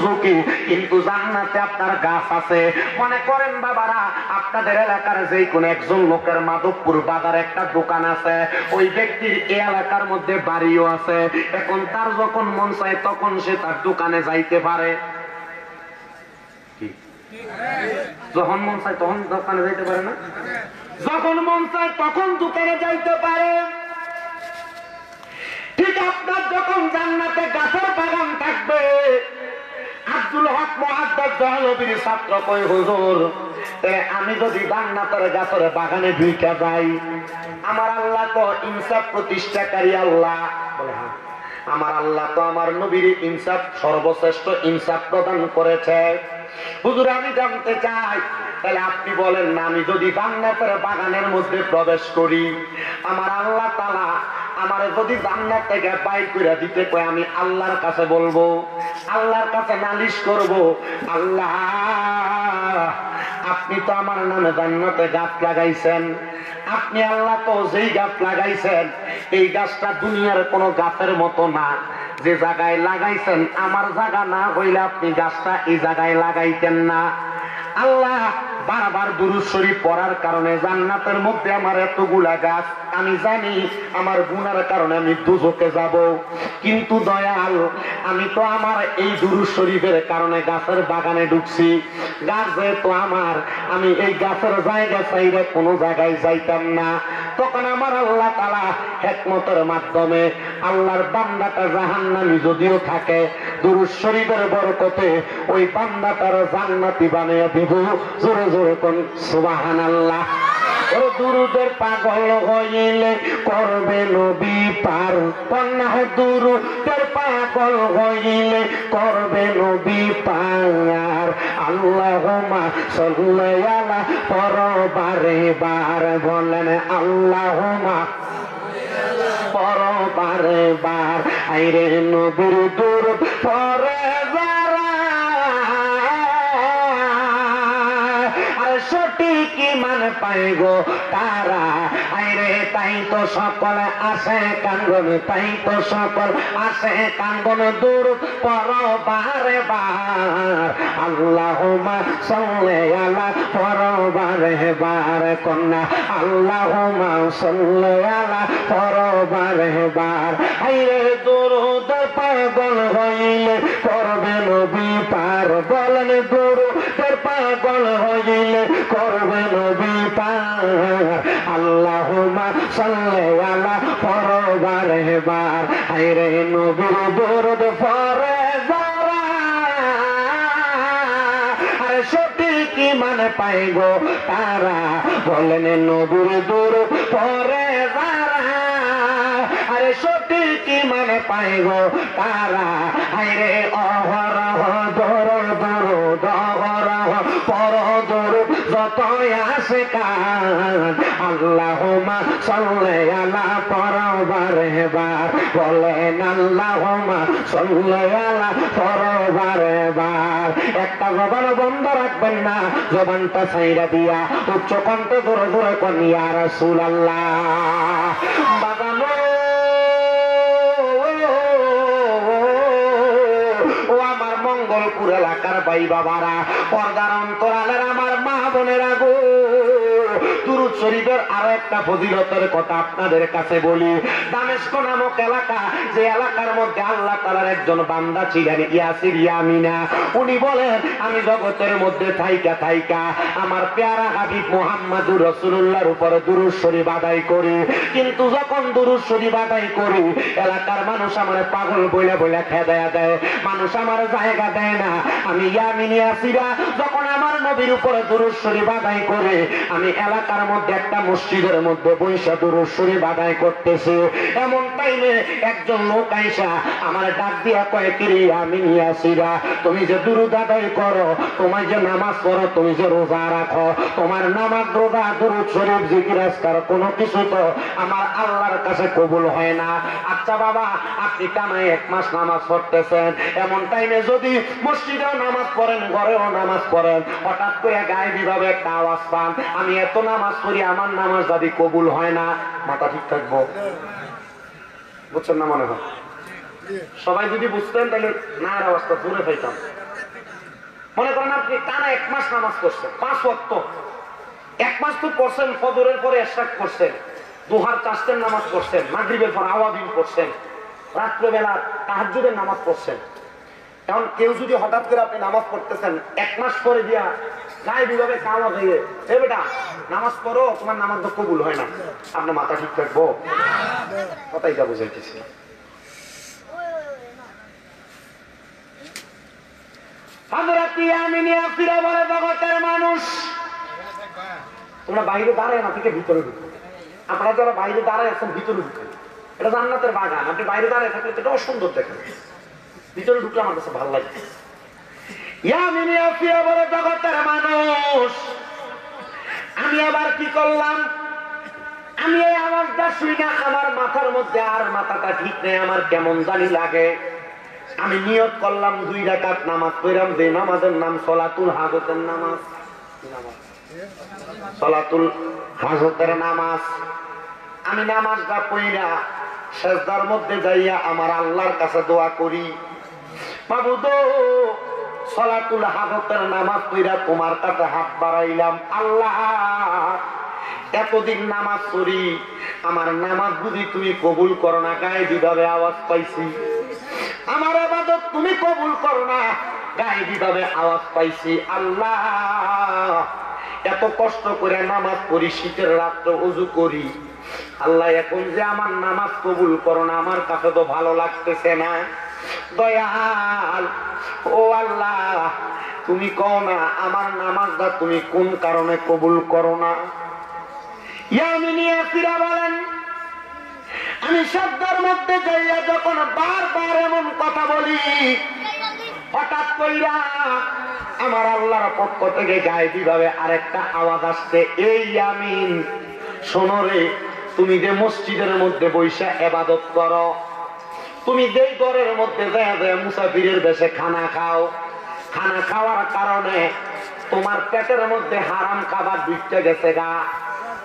দুজকি, কিন্তু জান্নাতে আপনার গাছ আছে। মনে করেন বাবারা, আপনাদের এলাকার যে কোনো একজন লোকের মাধবপুর বাজারে একটা দোকান আছে, ওই ব্যক্তির এই এলাকার মধ্যে বাড়িও আছে। এখন তার যখন মন চায় তখন সে তার দোকানে যাইতে পারে। যখন মন চায় তখন দোকানে যাইতে পারে না? যখন মন চায় তখন দোকানে যাইতে পারে। ঠিক আপনার যখন জান্নাতে গাছের বাগান থাকবে, আব্দুল হক মুহাদ্দিস দেহলভীর ছাত্র কই, হুজুর আমি যদি জান্নাতের গাছের বাগানে ঢুকে যাই, আমার আল্লাহ তো ইনসাফ প্রতিষ্ঠাকারী আল্লাহ। বলে হ্যাঁ, আমার আল্লাহ তো আমার নবীর ইনসাফ, সর্বশ্রেষ্ঠ ইনসাফ প্রদান করেছে। হুজুর আমি জানতে চাই, তাহলে আপনি বলেন না, আমি যদি জান্নাতের বাগানের মধ্যে প্রবেশ করি, আমার আল্লাহ তাআলা আমার যদি জান্নাত থেকে বাইর করে দিতে কয়, আমি আল্লাহর কাছে বলবো, আল্লাহর কাছে নালিশ করব, আল্লাহ আপনি তো আমার নামে জান্নাতে গাছ লাগাইছেন, আপনি আল্লাহ তো যেই গাছ লাগাইছেন এই গাছটা দুনিয়ার কোনো গাছের মতো না, যে জায়গায় লাগাইছেন আমার জায়গা না হইলে আপনি গাছটা এই জায়গায় লাগাইতেন না। আল্লাহ বারবার দুরূদ শরীফ পড়ার কারণে জান্নাতের মধ্যে আমার এতগুলা গাছ, আমি জানি আমার গুনার কারণে আমি দুজকে যাব, কিন্তু দয়াল আমি তো আমার এই দুরূদ শরীফের কারণে গাছের বাগানে ঢুকছি, গাছ যেহেতু আমার, আমি এই গাছের জায়গা চাইলে কোনো জায়গায় যাইতাম না। তখন আমার আল্লাহ তাআলা হিকমতের মাধ্যমে আল্লাহর বান্দাটা জাহান্নামী যদিও থাকে, দুরূদ শরীফের বরকতে ওই বান্দাটার জান্নাতি বানিয়ে দিব। জোরে জোরে কোন সুবহানাল্লাহ। ও দুরুদের পাগল হইলে করবে নবী পার, কন্যা দুরুদের পাগল হইলে করবে নবী পার। আল্লাহুম্মা সাল্লি আলা পরবারে বার, বলেন আল্লাহুম্মা পরবারে বার। আইরে নবীর দুরুদ পরে যারা সঠিক ঈমান পায় গো তারা, আইরে তাই তো সকল আসে কাঙ্গন, তাই তো সকল আসে কাঙ্গন দুরুদ পরবারে বার। আল্লাহুম্মা সাল্লি আলা পরবারে বার, কন্যা আল্লাহুম্মা সাল্লি আলা পরবারে বার। আইরে দুরুদ পাগল হইলে করবে নবী পার, বলেন দুরুদের পাগল হইলে করবে নবী পার। আল্লাহুম্মা সাল্লি আলা পরবারে বার। আইরে নবীর দুরুদ পড়ে যারা আরে সঠিক ঈমান পায় গো তারা, বলেন নবীর দুরুদ পড়ে যারা আরে সঠিক ঈমান পায় গো তারা। আইরে অহরহ দরুদ দরুদ, অহরহ পর দরুদ যতই আসে কান। আল্লাহুম্মা সাল্লি আলা পরবারে বার, বলেন আল্লাহুম্মা সাল্লি আলা পরবারে বার। একটা জবান বন্ধ রাখবেন না, জবানটা ছাইরা দিয়া উচ্চ কণ্ঠে জোরে জোরে কোন ইয়া রাসূলুল্লাহ। বাগানো ও আমার মঙ্গলপুর এলাকার ভাই বাবারা, পর্দার অন্তরালের আমার মা বোনেরা গো, দুরূদ শরীফের আরো একটা ফজিলতের কথা আপনাদের কাছে বলি। দামেস্ক নামক এলাকা, যে এলাকার মধ্যে আল্লাহ তাআলার একজন বান্দা ছিলেন ইয়াসির ইয়ামিনা, উনি বলেন আমি জগতের মধ্যে থাইকা থাইকা আমার পেয়ারা হাবিব মুহাম্মদুর রাসূলুল্লাহর উপরে দুরূদ শরীফ আদায় করি, কিন্তু যখন দুরূদ শরীফ আদায় করি এলাকার মানুষ আমার পাগল বইলা বইলা খেদায়া দেয়, মানুষ আমার জায়গা দেয় না। আমি ইয়ামিন ইয়াসিরা যখন আমার নবীর উপরে দুরূদ শরীফ আদায় করে আমি এলাকার মধ্যে একটা মসজিদের মধ্যে বৈশা দুরূদ শরীফ আদায় করতেছে, এমন টাইমে একজন লোক আইসা আমার ডাক দিয়া কয়, কিরে ইয়ামিন ইয়াসিরা, তুমি যে দুরূদ আদায় করো, তোমার যে নামাজ পড়ো, তুমি যে রোজা রাখো, তোমার নামাজ রোজা দুরূদ শরীফ জিকির আজকার কোনো কিছু তো আমার আল্লাহর কাছে কবুল হয় না। আচ্ছা বাবা, আপনি টানা 1 মাস নামাজ পড়তেছেন, এমন টাইমে যদি মসজিদেও নামাজ পড়েন, ঘরেও নামাজ পড়েন, হঠাৎ করে গায়েবী ভাবে একটা আওয়াজ পান, আমি এত নামাজ পড়ি আমার নামাজ যদি কবুল হয় না, মাথা ঠিক থাকবো? বুঝছেন না মনে হয়? সবাই যদি বুঝতেন তাহলে না আওয়াজটা দূরে পাইতাম। মনে করেন আপনি টানা 1 মাস নামাজ পড়ছেন 5 ওয়াক্ত, 1 মাস তো পড়ছেন, ফজরের পরে ইশরাক করছেন, দুহার চাষের নামাজ পড়ছেন, মাগরিবের পর আওয়াবিন পড়ছেন, রাত্রেবেলা তাহাজ্জুদের নামাজ পড়ছেন। এখন কেউ যদি হঠাৎ করে আপনি নামাজ পড়তেছেন 1 মাস পরে দিয়া গায়ে বিভাবে কাওয়া হয়ে এ বেটা নামাজ পড়ো, তোমার নামাজ তো কবুল হয় না, আপনার মাথা ঠিক থাকবো? কথাই যা বুঝাইতেছি। মানুষ তোমরা বাইরে দাঁড়ায় না থেকে ভিতরে ঢুকো, আপনারা যারা বাইরে দাঁড়ায় আছেন ভিতরে ঢুকেন, এটা জান্নাতের বাগান, আপনি বাইরে দাঁড়ায় থাকলে এটা অসুন্দর দেখেন, ভিতরে ঢুকলে আমার কাছে ভালো লাগে। মানুষ আমি আবার কি করলাম, আমি এই আওয়াজটা শুই না, আমার মাথার মধ্যে আর মাথাটা ঠিক নেই, আমার কেমন জানি লাগে। আমি নিয়ত করলাম 2 রাকাত নামাজ পড়লাম, যে নামাজের নাম সলাতুল হাজতের নামাজ। সলাতুল হাজতের নামাজ আমি নামাজটা পড়িয়া সেজদার মধ্যে যাইয়া আমার আল্লাহর কাছে দোয়া করি, মাবুদ সলাতুল হাজতের নামাজ পড়িয়া তোমার কাছে হাত বাড়াইলাম, আল্লাহ এতদিন নামাজ পড়ি, আমার নামাজ বুঝি তুমি কবুল করো না, গায়ে বিভাবে আওয়াজ পাইছি, আমার ইবাদত তুমি কবুল করো না, গায়ে বিভাবে আওয়াজ পাইছি, আল্লাহ এত কষ্ট করে নামাজ পড়ি, শীতের রাত্রে ওযু করি, আল্লাহ এখন যে আমার নামাজ কবুল করো না, আমার কাছে তো ভালো লাগতেছে না, দয়াল ও আল্লাহ তুমি কও না আমার নামাজটা তুমি কোন কারণে কবুল করো না। ইয়ামিনিয়াসিরা বলেন আমি শব্দের মধ্যে যাইয়া যখন বারবার এমন কথা বলি, হঠাৎ কইরা আমার আল্লাহর পক্ষ থেকে গায়ে কিভাবে আরেকটা আওয়াজ আসছে, এই ইয়ামিন শোনো রে, তুমি যে মসজিদের মধ্যে বৈশা ইবাদত করো, তুমি যেই ঘরের মধ্যে যায় মুসাফিরের বেশে খানা খাও, খানা খাওয়ার কারণে তোমার পেটের মধ্যে হারাম খাবার ঢুকতে গেছে গা,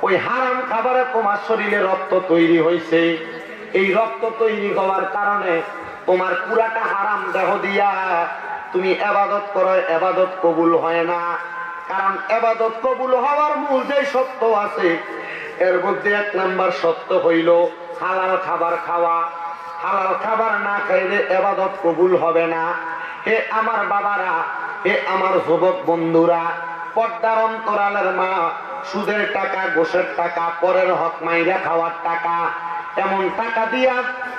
ওই হারাম খাবারে তোমার শরীরে রক্ত তৈরি হয়েছে, এই রক্ত তৈরি হওয়ার কারণে তোমার পুরাটা হারাম দেহ দিয়া তুমি ইবাদত করো, ইবাদত কবুল হয় না। কারণ ইবাদত কবুল হওয়ার মূল যে সত্য আছে এর মধ্যে 1 নাম্বার সত্য হইল হালাল খাবার খাওয়া, হালাল খাবার না খাইলে ইবাদত কবুল হবে না। হে আমার বাবারা, হে আমার যুবক বন্ধুরা, পর্দার অন্তরালের মা, সুদের টাকা, ঘোষের টাকা, পরের হক মাইরা খাওয়ার টাকা, এমন টাকা দিয়া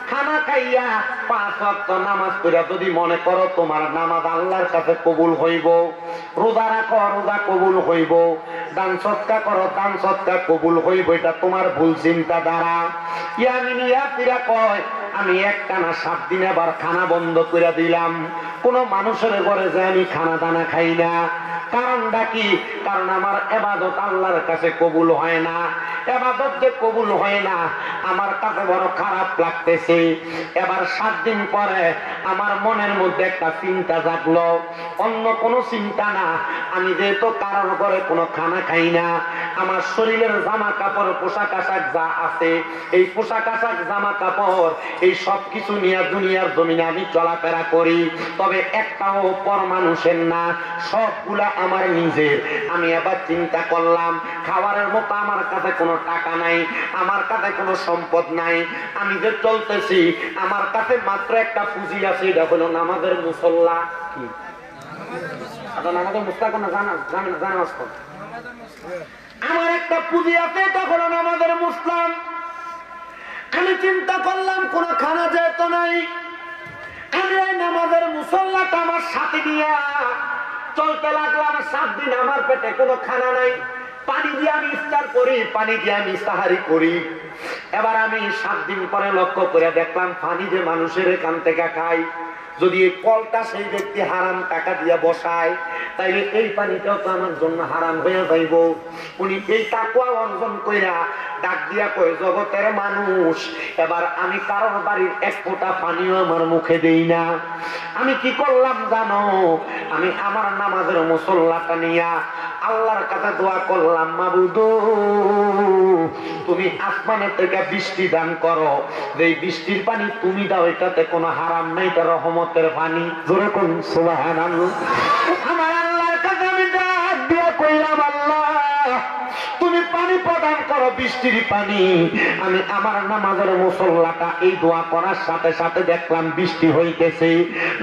খানা খাইয়া 5 ওয়াক্ত নামাজ পড়া যদি মনে করো তোমার নামাজ আল্লাহর কাছে কবুল হইব, রোজা রাখো রোজা কবুল হইব, দান সদকা করো দান সদকা কবুল হইব, এটা তোমার ভুল চিন্তা দ্বারা। ইয়ামিনিয়াতিরা কয় আমি একটানা 7 দিন আবার খানা বন্ধ করে দিলাম, কোন মানুষের ঘরে যে আমি খানা দানা খাই না, কারণটা কি? কারণ আমার ইবাদত আল্লাহর কাছে কবুল হয় না, ইবাদত যে কবুল হয় না আমার কাছে বড় খারাপ লাগতেছে। এবার 7 দিন পরে আমার মনের মধ্যে একটা চিন্তা জাগলো, অন্য কোনো চিন্তা না, আমি যেহেতু কারণ করে কোনো খানা খাই না, আমার শরীরের জামা কাপড় পোশাক আশাক যা আছে এই পোশাক আশাক জামা কাপড় এই সব কিছু নিয়ে দুনিয়ার জমিনে আমি চলাফেরা করি, তবে একটাও পর মানুষের না, সবগুলা আমার নিজের। আমি এবার চিন্তা করলাম খাবারের মতো আমার কাছে কোনো টাকা নাই, আমার কাছে কোনো সম্পদ নাই, আমি যে চলতেছি আমার কাছে মাত্র একটা পুঁজি আছে, এটা হলো নামাজের মুসল্লা। কি নামাজের মুস্তাক না জানা জানা আমার একটা পুঁজি আছে, এটা হলো নামাজের মুসলাম। আমি চিন্তা করলাম কোন খানা যেহেতু নাই, আমি এই নামাজের মুসল্লাটা আমার সাথে নিয়ে চলতে লাগলাম। 7 দিন আমার পেটে কোনো খানা নাই, পানি দিয়ে আমি ইফতার করি, পানি দিয়ে আমি সাহারি করি। এবার আমি 7 দিন পরে লক্ষ্য করে দেখলাম পানি যে মানুষের এখান থেকে খাই, যদি এই কলটা সেই ব্যক্তি হারাম টাকা দিয়ে বসায় তাইলে এই পানিটাও তো আমার জন্য হারাম হয়ে যাইব। উনি এই তাকওয়া অর্জন কইরা ডাক দিয়া কয় জগতের মানুষ, এবার আমি কারোর বাড়ির 1 ফোঁটা পানিও আমার মুখে দেই না। আমি কি করলাম জানো? আমি আমার নামাজের মুসল্লাটা নিয়া আল্লাহর কাছে দোয়া করলাম, মাবুদ তুমি আসমানের থেকে বৃষ্টি দান করো, যে বৃষ্টির পানি তুমি দাও এটাতে কোনো হারাম নাই, এটা রহমতের পানি। জোরে কোন সুবহানাল্লাহ। আমার বৃষ্টির পানি। আমি আমার নামাজের মুসল্লাটা এই দোয়া করার সাথে সাথে দেখলাম বৃষ্টি হইতেছে।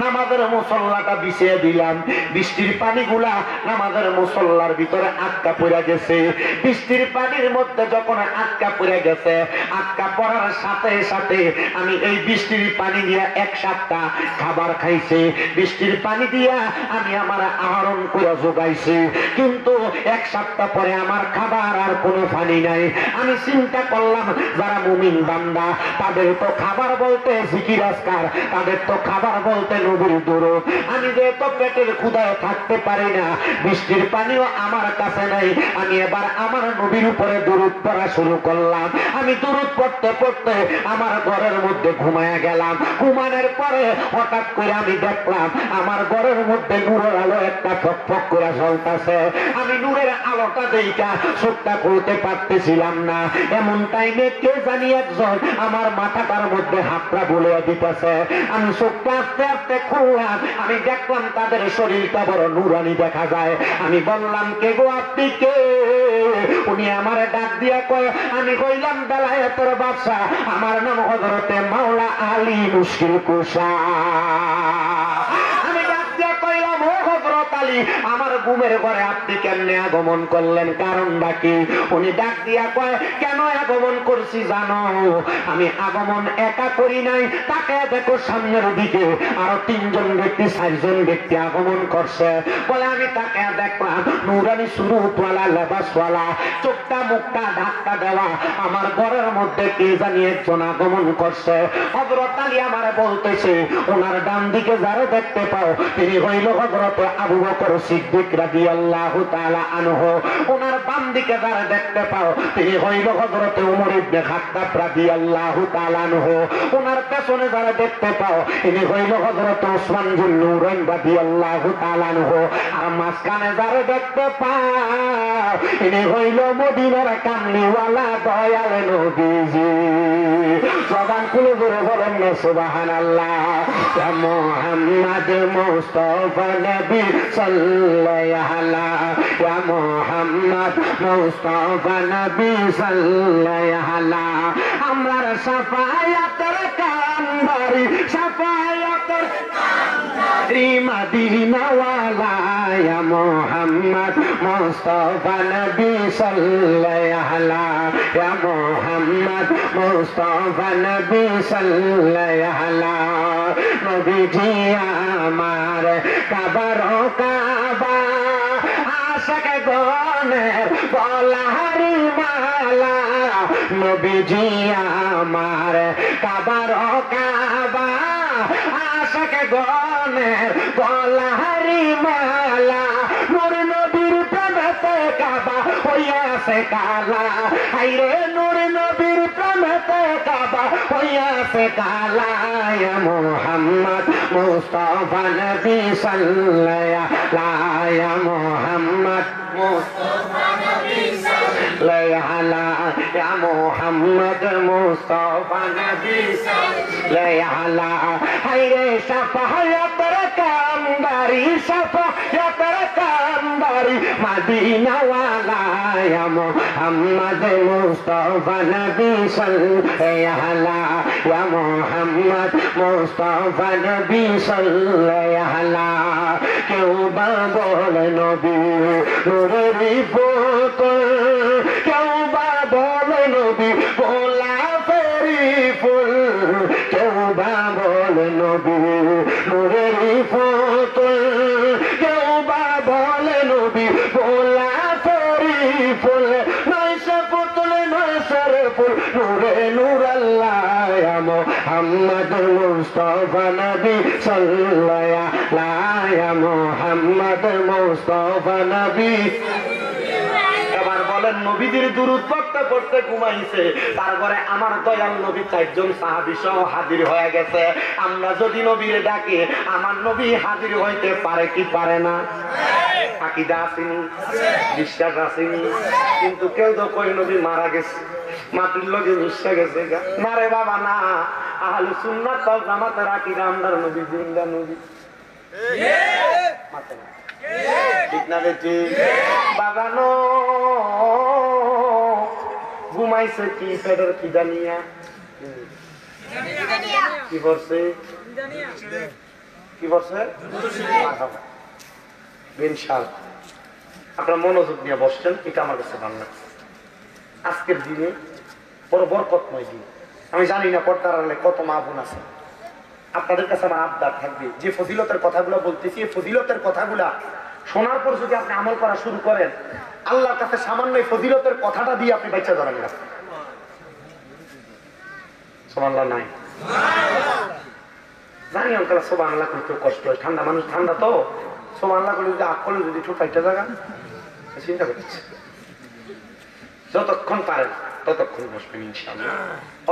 নামাজের মুসল্লাটা বিছিয়ে দিলাম, বৃষ্টির পানিগুলা নামাজের মুসল্লার ভিতরে আটকা পড়ে গেছে। বৃষ্টির পানির মধ্যে যখন আটকা পড়ে গেছে, আটকা পড়ার সাথে সাথে আমি এই বৃষ্টির পানি দিয়া এক সপ্তাহ খাবার খাইছি, বৃষ্টির পানি দিয়া আমি আমার আহরণ করে যোগাইছি। কিন্তু এক সপ্তাহ পরে আমার খাবার আর কোনো পানি নাই। আমি চিন্তা করলাম যারা মুমিন বান্দা তাদের তো খাবার বলতে জিকির আজকার, তাদের তো খাবার বলতে নবীর দরুদ। আমি যেহেতু পেটের ক্ষুধায় থাকতে পারি না, বৃষ্টির পানিও আমার কাছে নাই, আমি এবার আমার নবীর উপরে দরুদ পড়া শুরু করলাম। আমি দরুদ পড়তে পড়তে আমার ঘরের মধ্যে ঘুমায়া গেলাম। ঘুমানোর পরে হঠাৎ করে আমি দেখলাম আমার ঘরের মধ্যে নূরের আলো একটা ফকফক করে জ্বলতেছে। আমি নূরের আলোটা দেখা চোখটা খুলতে পারতেছিলাম না। এমন টাইমে কে জানি একজন আমার মাথাটার মধ্যে হাতটা বুলিয়ে দিতেছে। আমি চোখটা আস্তে আস্তে খুললাম, আমি দেখলাম তাদের শরীরটা বড় নুরানি দেখা যায়। আমি বললাম, কে গো আপনি কে? উনি আমার ডাক দিয়া কয়, আমি কইলাম বেলায়েতের বাদশা, আমার নাম হযরতে মাওলা আলী মুশকিল কুশা। আমি ডাক দিয়া কইলাম, ও হযরত আলী, আমার ঘুমের ঘরে আপনি কেমনে আগমন করলেন, কারণটা কি? উনি ডাক দিয়া কয়, কেন আগমন করছি জানো? আমি আগমন একা করি নাই, তাকে দেখো সামনের দিকে আরো 3 জন ব্যক্তি 4 জন ব্যক্তি আগমন করছে। বলে আমি তাকে দেখলাম নুরানি সুরুতওয়ালা লেবাসওয়ালা, চোখটা মুখটা ঢাকা দেওয়া, আমার ঘরের মধ্যে কে জানি একজন আগমন করছে। হযরত আলী আমার বলতেছে, ওনার ডান দিকে যারা দেখতে পাও তিনি হইল হযরত আবু বকর সিদ্দিক রাদিয়াল্লাহু তাআলা আনহু। ওনার বাম দিকে যারা দেখতে পাও তিনি হইল হযরত ওমর ইবনে খাত্তাব রাদিয়াল্লাহু তাআলা আনহু। ওনার পেছনে যারা দেখতে পাও তিনি হইল হযরত ওসমান যুন নূরাইন রাদিয়াল্লাহু তাআলা আনহু। আর মাঝখানে যারা দেখতে পাও তিনি হইল মদিনার কামলিওয়ালা দয়াল নবীজি। জবান খুলে ধরে বলেন না সুবহানাল্লাহ। ইয়া মুহাম্মদ মুস্তাফা নবী সাল্লাল্লাহু আলাইহি, ইয়া মুহাম্মদ মুস্তাফা নবী সাল্লাল্লাহু আলাইহি। আমরার শাফায়াতের কান্দারি, শাফায়াতের কান্দারি মদিনা ওয়ালা, ইয়া মুহাম্মদ মুস্তাফা নবী সাল্লাল্লাহু আলাইহি, ইয়া মুহাম্মদ মুস্তাফা নবী সাল্লাল্লাহু আলাইহি। নবীজি আমার কাবার কাবা, আশাক গনের বলাহারি মালা। নবীজি আমার কাবার কাবা, আশাক গনের বলাহারি মালা। নূর নবীর প্রেমেতে কাবা হইয়াছে কালা, হাইরে নূর নবীর প্রেমেতে কাবা হইয়াছে কালা। ইয়া মুহাম্মদ মুস্তাফা নবী সাল্লাল্লাহু আলাইহি, ইয়া মুহাম্মদ মুস্তাফা নবী সাল্লাল্লাহু আলাইহি, ইয়া মুহাম্মদ মুস্তাফা নবী সাল্লাল্লাহু আলাইহি। হায়রে শাফায়াতের কামদারি, শাফায়াতের কামদারি মদিনা ওয়ালা, ইয়া মুহাম্মদ মুস্তাফা নবী সাল্লাল্লাহু আলাইহি, ইয়া মুহাম্মদ মুস্তাফা নবী সাল্লাল্লাহু আলাইহি। কেউ বা বলে নবী নূরের পুতুল, কেউ বা বলে নবী গোলাপেরই ফুল, কেউ বা বলে নবী নূরের পুতুল, কেউ বা বলে নবী গোলাপেরই ফুল। নয় সে পুতুল নয় সে ফুল, নূরে নূর আল্লাহ, ইয়া মুহাম্মদ মুস্তাফা নবী সাল্লাল্লাহু আলাইহি, ইয়া মুহাম্মদ মুস্তাফা নবী। এবার বলেন, নবীদের দুরূদ পড়তে পড়তে ঘুমাইছে, তারপরে আমার দয়াল নবী 4 জন সাহাবী সহ হাজির হয়ে গেছে। আমরা যদি নবীর ডাকি আমার নবী হাজির হইতে পারে কি পারে না? আকীদা আসেনি, বিশ্বাস আসেনি, কিন্তু কেউ তো কই নবী মারা গেছে, মাটির লগে মিশে গেছে। না রে বাবা না, আহলে সুন্নাত ওয়াল জামাতের আকীদা আমরার নবী জিন্দা নবী। ঠিক না বেটি? বাগানো ঘুম পাইছে কি পেটের কি জানিয়া কি করছে কি করছে বেনশাল। আপনার মনোযোগ নিয়ে বসছেন, এটা আমার কাছে ভালো লাগছে। আজকের দিনে বড় বরকতময় দিন। আমি জানি না পর্দার আড়ালে কত মা বোন আছে। আপনাদের কাছে আমার আবদার থাকবে, যে ফজিলতের কথাগুলো বলতেছি এই ফজিলতের কথাগুলা শোনার পর যদি আপনি আমল করা শুরু করেন, আল্লাহর কাছে সামান্য এই ফজিলতের কথাটা দিয়ে আপনি বাচ্চা ধরেন না। সুবহানাল্লাহ নাই জানি অঙ্কাল সুবহানাল্লাহ করতে কষ্ট হয়, ঠান্ডা মানুষ, ঠান্ডা তো সুবহানাল্লাহ করে যদি আগ করলে যদি ঠোঁটাইটা জায়গা চিন্তা করতেছে। যতক্ষণ পারেন ততক্ষণ বসবেন ইনশাআল্লাহ।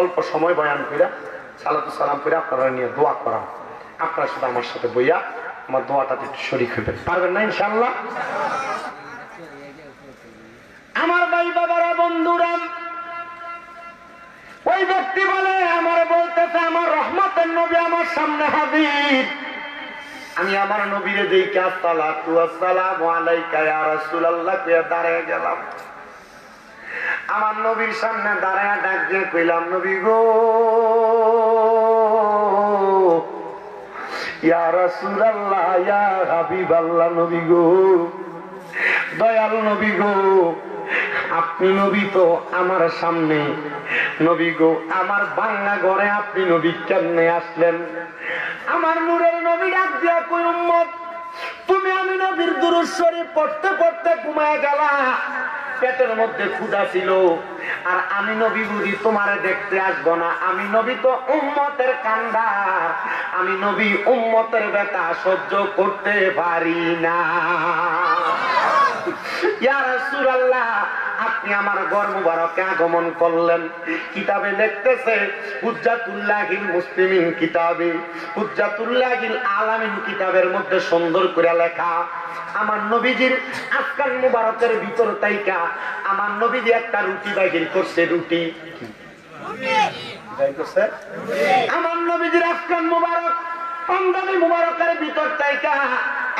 অল্প সময় বয়ান কইরা সালাতু সালাম করে আপনারা নিয়ে দোয়া করা। আপনারা শুধু আমার সাথে বইয়া আমার দোয়াটাতে একটু শরীক হইবেন, পারবেন না ইনশাআল্লাহ? আমার ভাই বাবারা, বন্ধুরা, ওই ব্যক্তি বলে আমার বলতেছে আমার রহমতের নবী আমার সামনে হাজির। আমি আমার নবীরে দেইখা সালাতু আসসালামু আলাইকা ইয়া রাসূলুল্লাহ কইয়া দাঁড়ায় গেলাম। আমার নবীর সামনে দাঁড়ায় ডাক দিয়ে কইলাম, নবী গো ইয়া রাসূলুল্লাহ ইয়া হাবিবাল্লাহ, নবী গো দয়াল নবী গো, আপনি নবী তো আমার সামনে, নবী গো আমার বাংলা ঘরে আপনি নবী কেমনে আসলেন? আমার নূরের নবী ডাক দিয়া কই, উম্মত তুমি আমি নবীর দুরূদ শরীফ পড়তে পড়তে ঘুমায় গেলা, পেটের মধ্যে ক্ষুধা ছিল, আর আমি নবী বুঝি তোমারে দেখতে আসবো না? আমি নবী তো উম্মতের কান্ডার, আমি নবী উম্মতের ব্যথা সহ্য করতে পারি না। ইয়া রাসূলুল্লাহ আপনি আমার ঘর মুবারকে আগমন করলেন। কিতাবে লিখতেছে হুজ্জাতুল্লাহিল মুসলিমিন কিতাবে, হুজ্জাতুল্লাহিল আলামিন কিতাবের মধ্যে সুন্দর করে লেখা, আমার নবীজির আজকাল মুবারকের ভিতর তাইকা আমার নবীজি একটা রুটি বাহির করছে। রুটি আমার নবীজির আজকাল মুবারক পাঞ্জাবি মুবারকের ভিতর তাইকা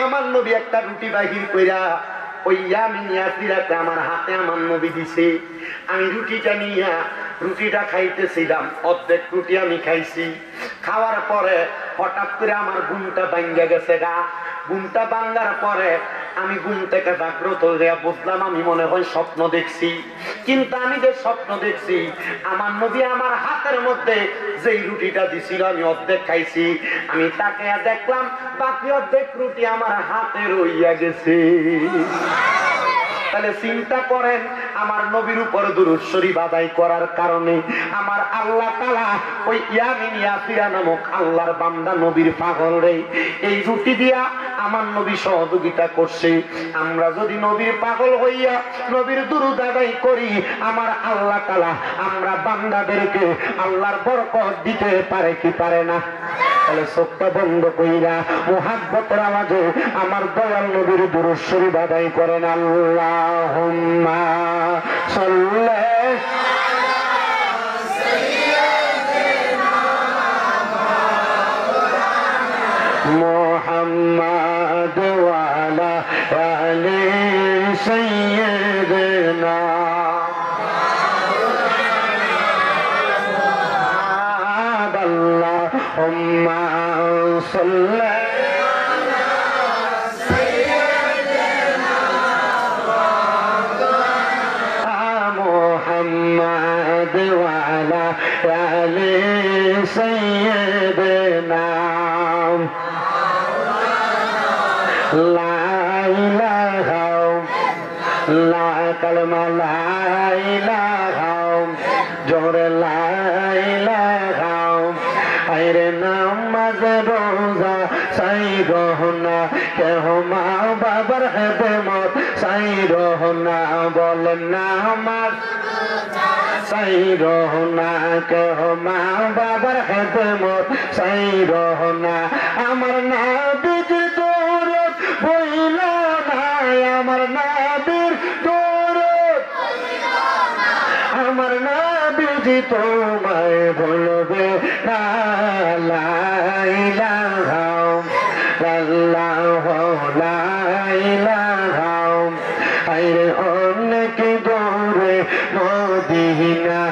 আমার নবী একটা রুটি বাহির কইরা ওই ইয়ামিন ইয়াসিরাতে আমার হাতে আমার নবী দিছে। আমি রুটিটা নিয়া রুটিটা খাইতেছিলাম, অর্ধেক রুটি আমি খাইছি। খাওয়ার পরে হঠাৎ করে আমার ঘুমটা ভাঙ্গা গেছে গা। ঘুমটা ভাঙ্গার পরে আমি ঘুম থেকে জাগ্রত হইয়া বুঝলাম আমি মনে হয় স্বপ্ন দেখছি। কিন্তু আমি যে স্বপ্ন দেখছি, আমার নবী আমার হাতের মধ্যে যেই রুটিটা দিছিল আমি অর্ধেক খাইছি। আমি তাকে দেখলাম বাকি অর্ধেক রুটি আমার হাতে রইয়া গেছে। তাহলে চিন্তা করেন, আমার নবীর উপর দুরূদ শরীফ আদায় করার কারণে আমার আল্লাহ তাআলা ওই ইয়ামিন ইয়াসিরা নামক আল্লাহর বান্দা নবীর পাগল রে এই রুটি দিয়া আমার নবী সহযোগিতা করছে। আমরা যদি নবীর পাগল হইয়া নবীর দুরূদ আদায় করি, আমার আল্লাহ তাআলা আমরা বান্দাদেরকে আল্লাহর বরকত দিতে পারে কি পারে না? তাহলে চোখটা বন্ধ কইরা মুহাব্বতের আওয়াজে আমার দয়াল নবীর দুরূদ শরীফ আদায় করেন। আল্লাহুম্মা সাল্লি মুহাম্মাদ ওয়া আলা আলি সাইয়্যিদিনা আল্লাহুম্মা সাল্লি محمد وعلى آل سيدنا لا إله لا كلمة لا إله جور لا إله আইরে নামাজ রোজা সাই রহনা কেহ মা বাবার খেদমত সাই রহনা বলেন নামাজ সাই রহনা কেহ মা বাবার খেদমত সাই রহনা আমার নবীর দরদ বইল না আমার নবীর দরদ আমার নবীজি তোমায় বলবে না লা ইলাহা ইল্লাল্লাহু লা ইলাহা আইরে অনেক দূরে মদিনা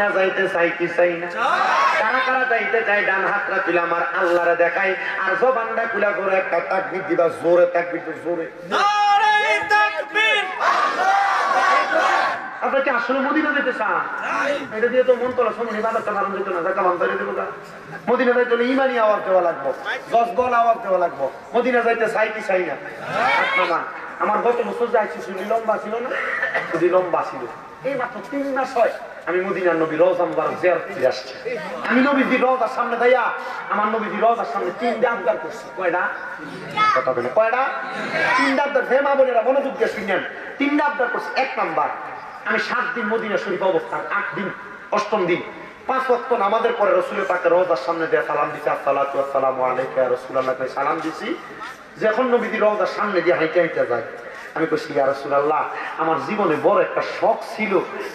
মদিনা যাইতে চাই কি চাই না? কারা কারা যাইতে চাই ডান হাতটা তুলে আমার আল্লাহরে দেখাই, আর জবানটা খুলে করে একটা তাকবীর দিবা, জোরে তাকবীর, জোরে নারে তাকবীর। আপনার কি আসলে মদিনা যেতে চান? এটা দিয়ে তো মন তোলা সময় বাজারটা বাড়ানো যেত না, জায়গা বান্ধা দেবো। মদিনা যাইতে হলে ইমানি আওয়াজ দেওয়া লাগবো, 10 বল আওয়াজ দেওয়া লাগবো। মদিনা যাইতে চাই কি চাই না? আমার গত বছর যাইছি, শুনি লম্বা ছিল না, শুধু লম্বা ছিল। এই মাত্র 3 মাস হয় আমি মদিনার নবী রওজা মুবারক জিয়ারত করে আসছি। আমি নবীজি রওজার সামনে দাইয়া আমার নবীজি রওজার সামনে 3টা আবদার করছি। কয়টা? কথা বলে কয়টা? 3টা আবদার। হে মা বোনেরা মনোযোগ দিয়ে শুনেন, 3টা আবদার করছি। 1 নাম্বার, আমি 7 দিন মদিনা শরীফ অবস্থান, 8 দিন 8ম দিন 5 ওয়াক্ত নামাজের পরে রাসূলের পাকের রওজার সামনে দিয়ে সালাম দিছি, আসসালাতু ওয়াসসালামু আলাইকা ইয়া রাসূলুল্লাহ কই সালাম দিছি। যখন নবীজি রওজার সামনে দিয়ে হাইটা হাইটা যায়, আমি কইছি ইয়া রাসূলুল্লাহ, আমার জীবনে বড় একটা শখ ছিল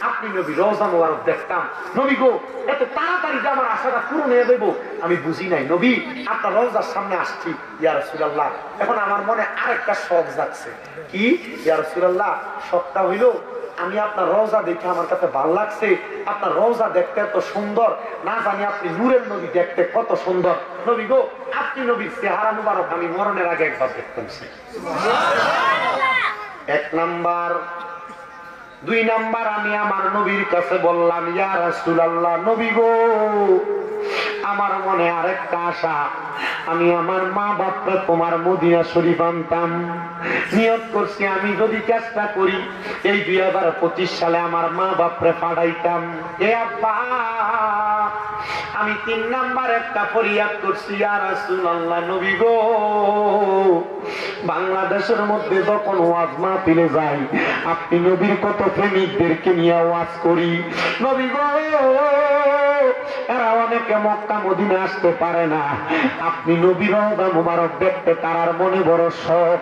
আপনি নবী রওজা মুবারক দেখতাম। নবী গো, এত তাড়াতাড়ি যে আমার আশাটা পূরণ হয়ে দেব আমি বুঝি নাই। নবী, আপনার রওজার সামনে আসছি ইয়া রাসূলুল্লাহ, এখন আমার মনে আরেকটা শখ জাগছে। কি ইয়া রাসূলুল্লাহ? শখটা হইল আমি আপনার রওজা দেখে আমার কাছে ভালো লাগছে। আপনার রওজা দেখতে এত সুন্দর, না জানি আপনি নূরের নবী দেখতে কত সুন্দর। নবী গো, আপনি নবীর চেহারা মুবারক আমি মরণের আগে একবার দেখতাম। 1 নাম্বার। 2 নাম্বার, আমি আমার নবীর কাছে বললাম ইয়া রাসূলুল্লাহ, নবী গো, আমার মনে আরেকটা আশা, আমি আমার মা বাপকে তোমার মদিনা শরীফ আনতাম। নিয়ত করছি আমি যদি চেষ্টা করি এই 2025 সালে আমার মা বাপরে পাঠাইতাম। এ আব্বা, আমি 3 নাম্বার একটা ফরিয়াদ করছি ইয়া রাসূলুল্লাহ, নবী গো, বাংলাদেশের মধ্যে যখন ওয়াজ মাহফিলে যাই আপনি নবীর কত প্রেমিকদেরকে নিয়ে ওয়াজ করি। নবী গো, এরা অনেকে মক্কা মদিনা আসতে পারে না, আপনি নবীর রওজা মুবারক দেখতে তারার মনে বড় শখ।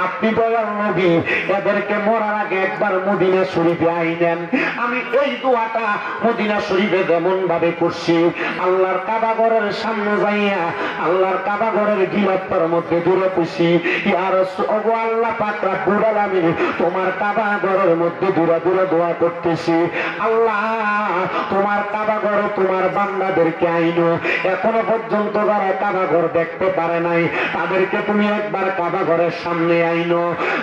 আপনি দয়াল নবী, এদেরকে মরার আগে একবার মদিনা শরীফে আইনেন। আমি এই দোয়াটা মদিনা শরীফে যেমন ভাবে করছি, আল্লাহর কাবা ঘরের সামনে যাইয়া আল্লাহর কাবা ঘরের গিলাফের মধ্যে দূরে পুষি, ইয়া রাসূল ও আল্লাহ পাক রব্বুল আলামিন, তোমার কাবা ঘরের মধ্যে দূরে দূরে দোয়া করতেছি, আল্লাহ তোমার কাবা ঘরে তোমার বান্দাদেরকে আইনো। এখনো পর্যন্ত যারা কাবা ঘর দেখতে পারে নাই তাদেরকে তুমি একবার কাবা ঘরের সামনে আইনো।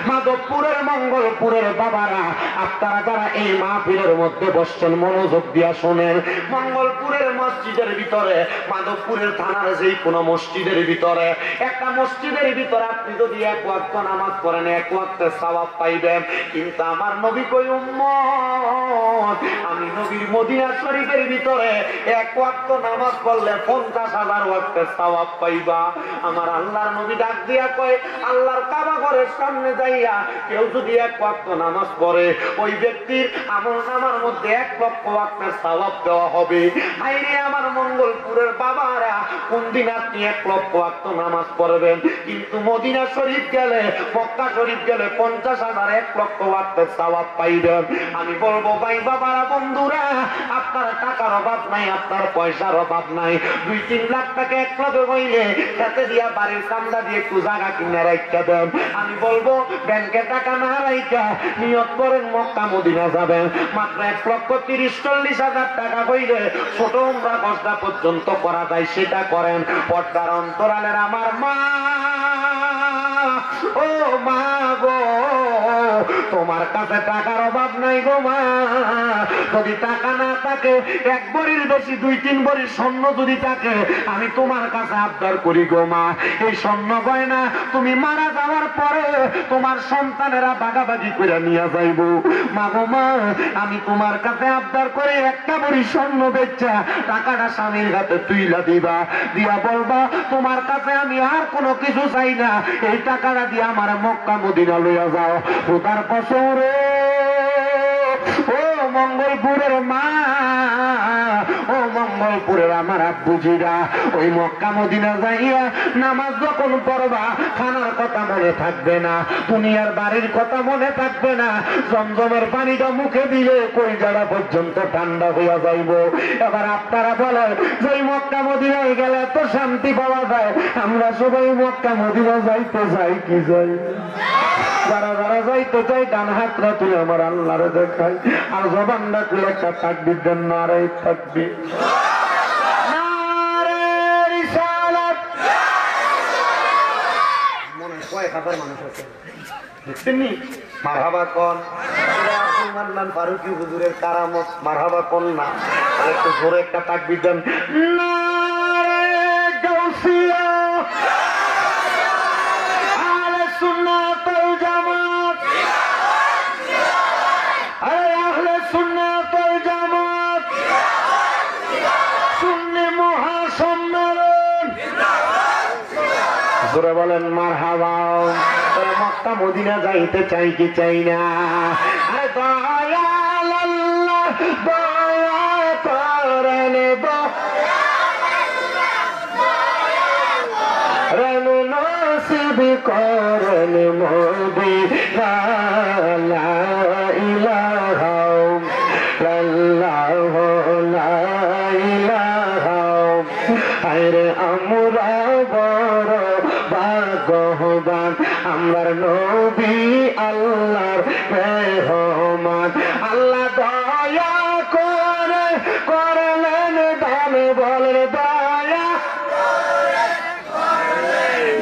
মাধবপুরের মঙ্গলপুরের বাবারা, আপনারা যারা এই মাহফিলের মধ্যে বসছেন মনোযোগ দিয়া শোনেন। মঙ্গলপুরের মসজিদের ভিতরে, মাধবপুরের থানার যেই কোনো মসজিদের ভিতরে, একটা মসজিদের ভিতরে আপনি যদি 1 ওয়াক্ত নামাজ পড়েন 1 ওয়াক্তের সওয়াব পাইবেন। কিন্তু আমার নবী কই উম্মত, আমি নবীর মদিনা শরীফের ভিতরে 1 ওয়াক্ত নামাজ পড়লে 50,000 ওয়াক্তের সওয়াব পাইবা। আমার আল্লাহর নবী ডাক দিয়া কয়, আল্লাহর কাবা ঘরের সামনে যাইয়া কেউ যদি 1 ওয়াক্ত নামাজ পড়ে ওই ব্যক্তির আমলনামার মধ্যে 1 লক্ষ ওয়াক্তের সওয়াব দেওয়া হবে। আইরে আমার মঙ্গলপুরের বাবারা, কোন দিন আপনি 1 লক্ষ ওয়াক্ত নামাজ পড়বেন, কিন্তু মদিনা শরীফ গেলে, মক্কা শরীফ গেলে 50,000 1 লক্ষ ওয়াক্তের সওয়াব পাইবেন। আমি বলবো ভাই বাবারা, বন্ধুরা, আপনার টাকার অভাব নাই, আপনার পয়সার অভাব নাই, 2-3 লাখ টাকা একলাগে হইলে খেতে দিয়া বাড়ির কামলা দিয়ে একটু জায়গা কিনে রাখতে দেন। আমি বলবো ব্যাংকে টাকা না রাখা নিয়ত করেন মক্কা মদিনা যাবেন, মাত্র 1,30,40,000 টাকা হইলে ছোট উমরা গজদা পর্যন্ত করা যায়, সেটা করেন। পর্দার অন্তরালের আমার মা, ও মা গো, তোমার কাছে টাকার অভাব নাই গো মা। যদি টাকা না থাকে, 1 ভরির বেশি 2-3 ভরি স্বর্ণ যদি থাকে, আমি তোমার কাছে আবদার করি গো মা, এই স্বর্ণ গয়না তুমি মারা যাওয়ার পরে তোমার সন্তানেরা ভাগাভাগি করে নিয়ে যাইব। মা গো মা, আমি তোমার কাছে আবদার করে 1টা ভরি স্বর্ণ বেচা টাকাটা স্বামীর হাতে তুইলা দিবা, দিয়া বলবা তোমার কাছে আমি আর কোনো কিছু চাই না, এই টাকাটা দিয়ে আমার মক্কা মদিনা লইয়া যাও। খোদার কসম রে, ও মঙ্গলপুরের মা, ও মঙ্গলপুরের আমার আব্বুজিরা, ওই মক্কা মদিনা যাইয়া নামাজ যখন পড়বা খানার কথা মনে থাকবে না, দুনিয়ার বাড়ির কথা মনে থাকবে না, জমজমের পানিটা মুখে দিলে কলিজাটা পর্যন্ত ঠান্ডা হইয়া যাইব। এবার আপনারা বলেন যে মক্কা মদিনায় গেলে এত শান্তি পাওয়া যায়, আমরা সবাই মক্কা মদিনা যাইতে চাই কি যাই? যারা যারা যাইতে চাই ডান হাতটা তুলে আমার আল্লাহরে দেখাই, আর জবানটা তুলে একটা তাকবীর দেন, নারে তাকবীর, নারে রিসালাত। মনে কয় হাজার মানুষ আছে দেখছেন নি? মারহাবা কোন আব্দুল মান্নান ফারুকী হুজুরের কারামত, মারহাবা কোন না? একটু জোরে একটা তাকবীর দেন, নারে গাউসিয়া আহলে সুন্নাত ওয়াল জামাত, আরে আহলে সুন্নাত ওয়াল জামাত সুন্নি মহাসম্মেলন, জোরে বলেন মারহাবা। মক্কা মদিনা যাইতে চাই কি চাই না? আরে দয়াল আল্লাহ দয়া করেন, দয়াল নসিব করেন মদিনা, লা ইলাহা ইল্লাল্লাহ লা ইলাহা। আরে আমরা বড় ভাগ্যবান, আমার নবী আল্লাহর মেহমান। আল্লাহ দয়া করে করলেন দান, বলেন দয়া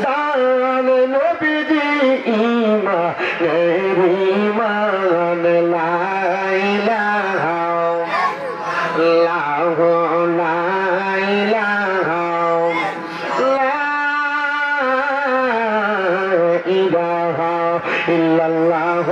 দান নবীজি ঈমানের ঈমান, লা ইলাহা ইল্লাল্লাহ লা ইলাহা ইল্লাল্লাহ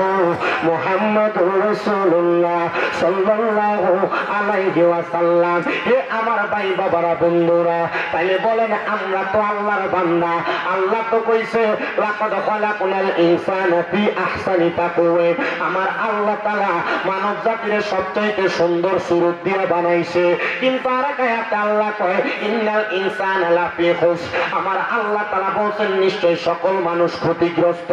মুহাম্মাদুর রাসূলুল্লাহ সাল্লাল্লাহু আলাইহি ওয়াসাল্লাম। হে আমার ভাই বাবারা বন্ধুরা, তাইলে বলেন আমরা তো আল্লাহর বান্দা। আল্লাহ তো কইছে লাকাদ খালাকনাল ইনসানা ফি আহসানি তাকওয়িম। আমার আল্লাহ তাআলা মানব জাতির সবচাইতে সুন্দর সুরত দিয়ে বানাইছে, কিন্তু আর আয়াতে আল্লাহ কয় ইন্নাল ইনসানা লাফি খুসর। আমার আল্লাহ তাআলা বলেন নিশ্চয় সকল মানুষ ক্ষতিগ্রস্ত।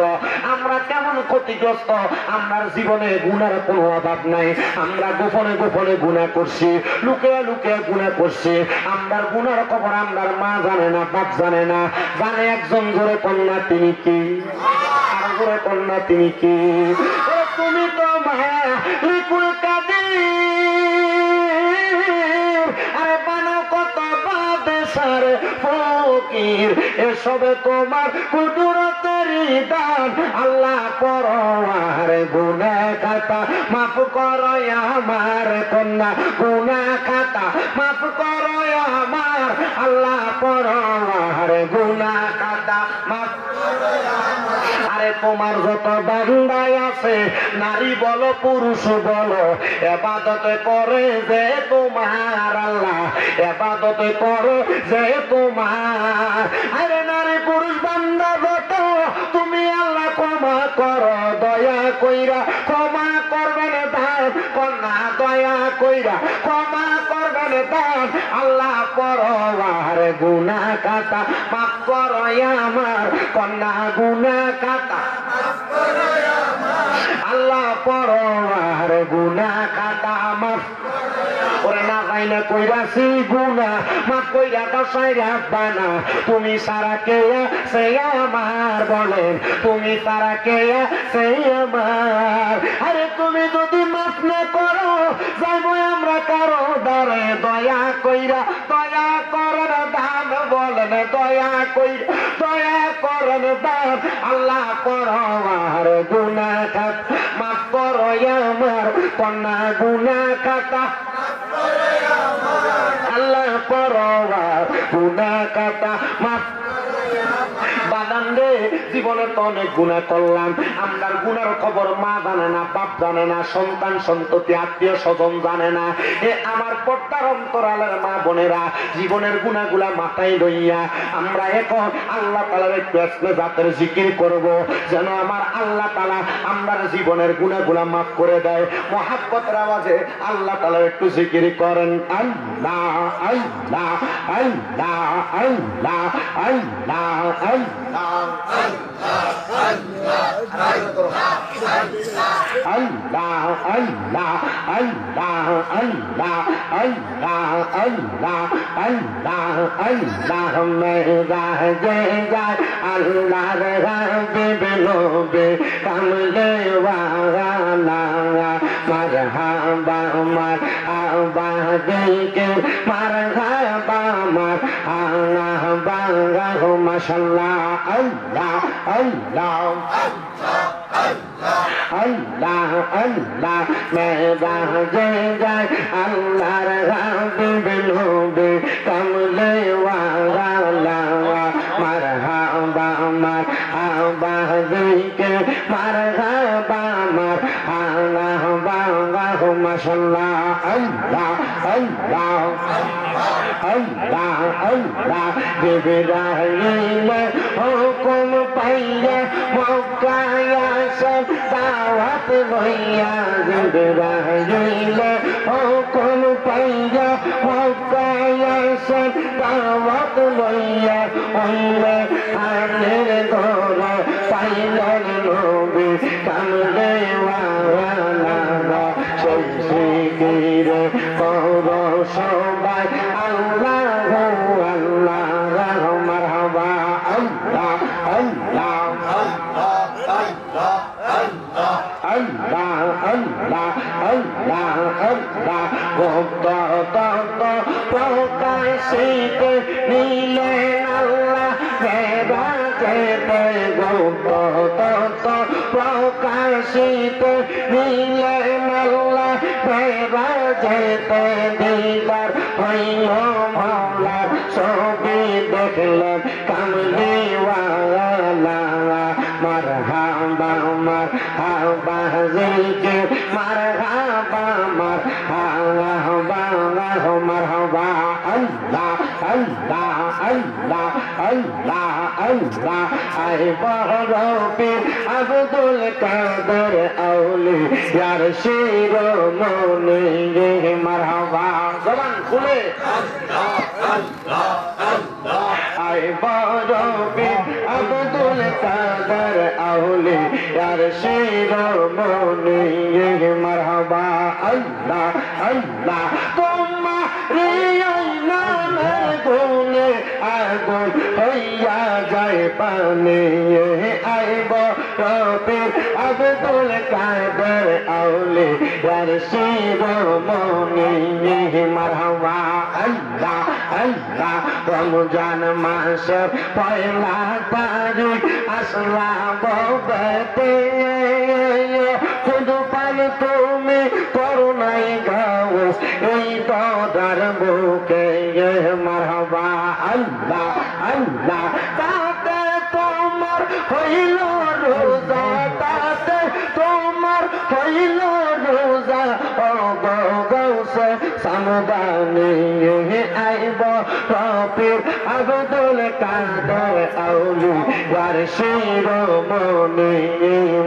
আমরা কেমন ক্ষতিগ্রস্ত? আমার জীবনে গুনার কোনো অভাব নাই। আমরা গোপনে গোপনে গুনাহ করছি, লুকিয়ে লুকিয়ে গুনাহ করছি। আমার গুনার খবর আমার মা জানে না, বাপ জানে না। জানে একজন, জোরে কন্যা তিনি কি? আর জোরে কন্যা তিনি কি? তুমি তো মালিকুল কাদির, আরে বানাও কত বাদশার ফকির, এসবে তোমার কুদরতের দান। আল্লাহ পরোয়ার গুনাহ খাতা মাফ করো আমার কন্যা, গুনাহ খাতা মাফ করো আমার। আল্লাহ পরোয়ার গুনাহ খাতা মাফ করো আমার। আরে তোমার যত বান্দায় আছে, নারী বলো পুরুষ বলো, ইবাদত করে যে তোমার আল্লাহ, ইবাদত করে যে তোমার। আরে নারী পুরুষ বান্দা যত, তুমি আল্লাহ ক্ষমা করো দয়া কইরা, ক্ষমা করবেন দান কন্যা, দয়া কইরা ক্ষমা করবেন দান। আল্লাহ পরোয়ার গুনাহ খাতা মাফ করো আমার কন্যা, গুনাহ খাতা আল্লাহ পরোয়ার গুনাহ খাতা মাফ ওরে না যাইলে কইরাছি গুনাহ মাফ কইরা দাও সাইরা বানা। তুমি সারা কে সে আমার, বলেন তুমি সারা কে সে আমার। আরে তুমি যদি মাফ না করো, যাইবো আমরা কারো দ্বারে। দয়া কইরা দয়া করেন দান, বলেন দয়া কইরা দয়া করেন দান। আল্লাহ পরোয়ার গুনাহ খাতা মাফ করো আমার কন্যা, গুনাহ খাতা আল্লাহ পরোয়ার গুনাহ খাতা মাফ। বাদান রে, জীবনে তো অনেক গুনাহ করলাম। আমার গুনার খবর মা জানে না, বাপ জানে না, সন্তান সন্ততি আত্মীয় স্বজন জানে না। এ আমার পর্দার অন্তরালের মা বোনেরা, জীবনের গুনাহগুলা মাথায় লইয়া আমরা এখন আল্লাহ তাআলার একটু আসলে জাতের জিকির করব, যেন আমার আল্লাহ তাআলা আমার জীবনের গুনাহগুলা মাফ করে দেয়। মহাব্বতের আওয়াজে আল্লাহ তাআলার একটু জিকির করেন। আল্লাহ আল্লাহ আল্লাহ আল্লাহ আল্লাহ আল্লাহ Allah, Allah, Allah, Allah, Allah, Allah, Allah, Allah, mera jai Allah Habib Nobe Kamle Wala Marhaba marhaba deke marhaba marhaba mashallah Allah Allah Allah Allah mera jai Allah Habib Nobe Kamle Wala marhaba marhaba deke marhaba marhaba mashallah Allah Allah Allah Allah Jibril hukum paya Mokkaya sab dawat loya Jibril hukum paya Mokkaya sab dawat loya umme anir dora pailan nobi kamle wala Shikire Koro Shobai Allah Allah Marhaba Allah Allah Allah Allah Allah Allah Allah Gopta Tata Prokashite Nilen Allah Veda Jete Gopta Tata Prokashite Nilen Allah Veda Jete Dilar Hoyo Mola Sobi Dekhlem Kamli Wala Marhaba marhaba zikir marhaba marhaba marhaba Allah Allah Allah Allah Allah ay bahropi Abdul Qadir Auli yar shiromoni marhaba zaman khule Allah Allah Allah ay bahropi Abdul Qadir Auli yar shiromoni marhaba Allah Allah তোমারি নামে গুনে আগুন হইয়া যায় পানি আইব রবির আব্দুল কাদের আউলি ইয়ার শিরোমণি মারহাবা আল্লাহ আল্লাহ রমজান মাসের পয়লা তারিখ আসলা ববতে শুধু পাল তুমি করুণাই গাউস এই দদার বুকে মারহাবা আল্লাহ আল্লাহ তাতে তোমার হইল রোজা তাতে তোমার হইল রোজা ও গৌসে সামদানি আইব রবির আব্দুল কাদের আউলি ইয়ার শিরোমণি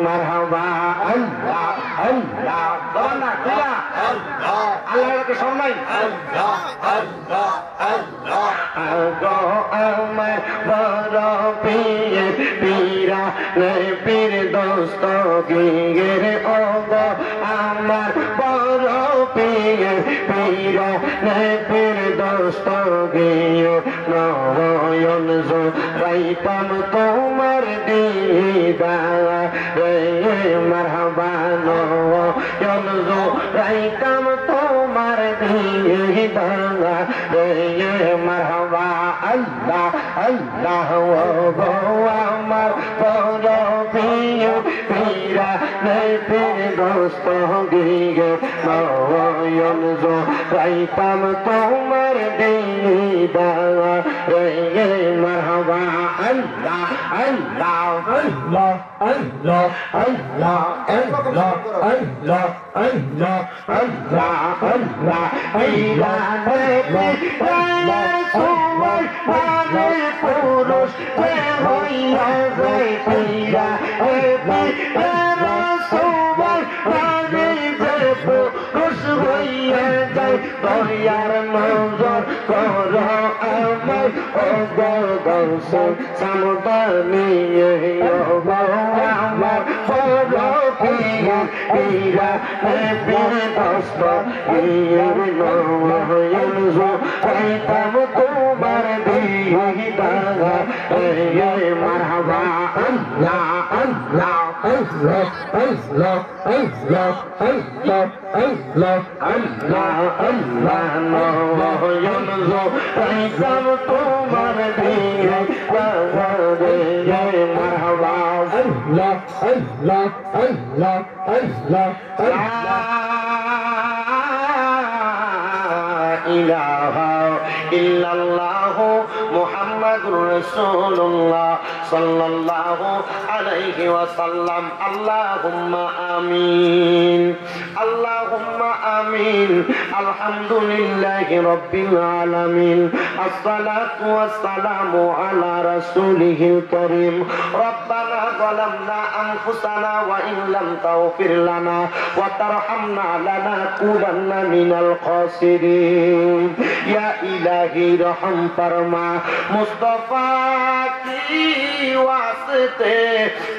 মারহাবা আল্লাহ আল্লাহ দোনা কিয়া আল্লাহ আল্লাহকে শোনাই আল্লাহ আল্লাহ আল্লাহ আগো আমার বড় পীর পীরা পীর দোস্ত গির ওগো আমার বড় পীর পীরা পীর দোস্ত গির নয়ন জো রাইতাম তোমার দিদার রে মারহাবা নয়ন জো রাইতাম তোমার দিদার রে মারহাবা আল্লাহ আল্লাহ গো আমার বড় পীর পীরা পীর দোস্ত গিয়ে নয়ন জো রাইতাম তোমার দিদার রে মারহাবা আল্লাহ আল্লাহ আল্লাহ আল্লাহ আল্লাহ আল্লাহ আল্লাহ আল্লাহ আল্লাহ আল্লাহ আল্লাহ সময় মানে পুরুষ হইয়া যায় পীরা সময় মানে পুরুষ হইয়া যায় দয়ার নজর কর আমার গৌসে সামদানি আমার হলো পিয়া পিয়া পীর দস্ত পীর নয়নজো পাইতাম তোমার দিদার মারহাবা আল্লাহ আল্লাহ আল্লাহ আল্লাহ আল্লাহ আল্লাহ আল্লাহ আল্লাহ আল্লাহ নয়নজো পাইতাম তোমার দিদার মারহাবা আল্লাহ আল্লাহ আল্লাহ আল্লাহ ইলাহা ইল্লাল্লাহ মুহাম্মাদুর রাসূলুল্লাহ সাল্লাল্লাহু আলাইহি ওয়াসাল্লাম আল্লাহুম্মা আমিন আল্লাহুম্মা আমিন আলহামদুলিল্লাহি রাব্বিল আলামিন আসসালাতু ওয়াসসালামু আলা রাসূলিহিল কারীম রব্বানা যালামনা আনফুসানা ওয়া ইন লাম তাগফির লানা ওয়া তারহামনা লানাকুনান্না মিনাল খাসিরিন ইয়া ইলাহি রহম ফরমা মুস্তাফা কি ওয়াসতে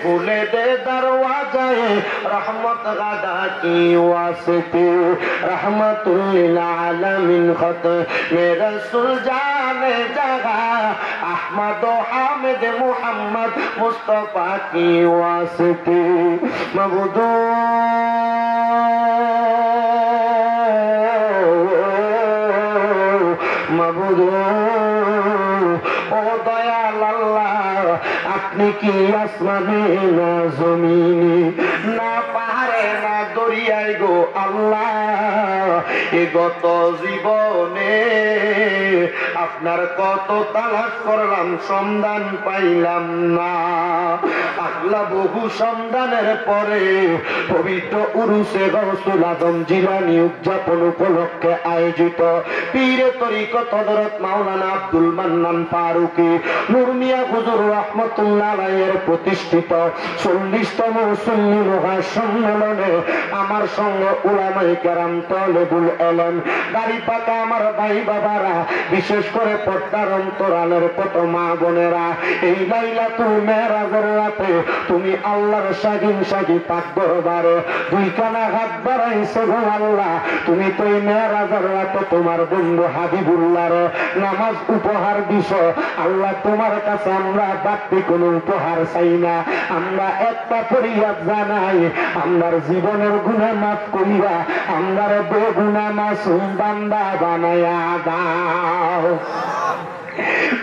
খুলে দে দরওয়াজায়ে রহমত গাদা কি ওয়াসতে रहमतुल लिल आलमीन खत में रसूल जाने जगह अहमद हामिद मुहम्मद मुस्तफा की वास्ते मबूदो मबूदो ओ दयाल अल्लाह अपनी की आसमाने ना जमीनी ना पाहाड़े ना दरियाय गो আল্লাহ এ গত জীবনে আপনার কত তালাশ করলাম সন্ধান পাইলাম না আল্লাহ বহু সন্ধানের পরে পবিত্র উরুসে গৌসুল আজম জিলানী উদযাপন উপলক্ষে আয়োজিত পীরে তরিকত হযরত মাওলানা আব্দুল মান্নান ফারুকী নূর মিয়া হুজুর রাহমাতুল্লাহ আলাইহির প্রতিষ্ঠিত 40তম সুন্নি মহাসম্মেলনে আমার সঙ্গে উলামায়ে কেরাম তালেবুল ইলম দাড়ি পাকা আমার ভাই বাবারা বিশেষ করে পর্দার অন্তরালের কত মা বোনেরা এই লাইলাতুল মেরাজের রাতে তুমি আল্লাহর শাগিন শাগি পাক দরবারে দুই কানা হাত বাড়াইছো গো আল্লাহ তুমি তো এই মেরাজের রাতে তোমার বন্ধু হাবিবুল্লাহর নামাজ উপহার দিছো আল্লাহ তোমার কাছে আমরা বাড়তি কোনো উপহার চাই না আমরা একটা ফরিয়াদ জানাই আমার জীবনের গুনাহ মাফ করিয়া আমার বেগুনাহ মাসুম বান্দা বানায়া দাও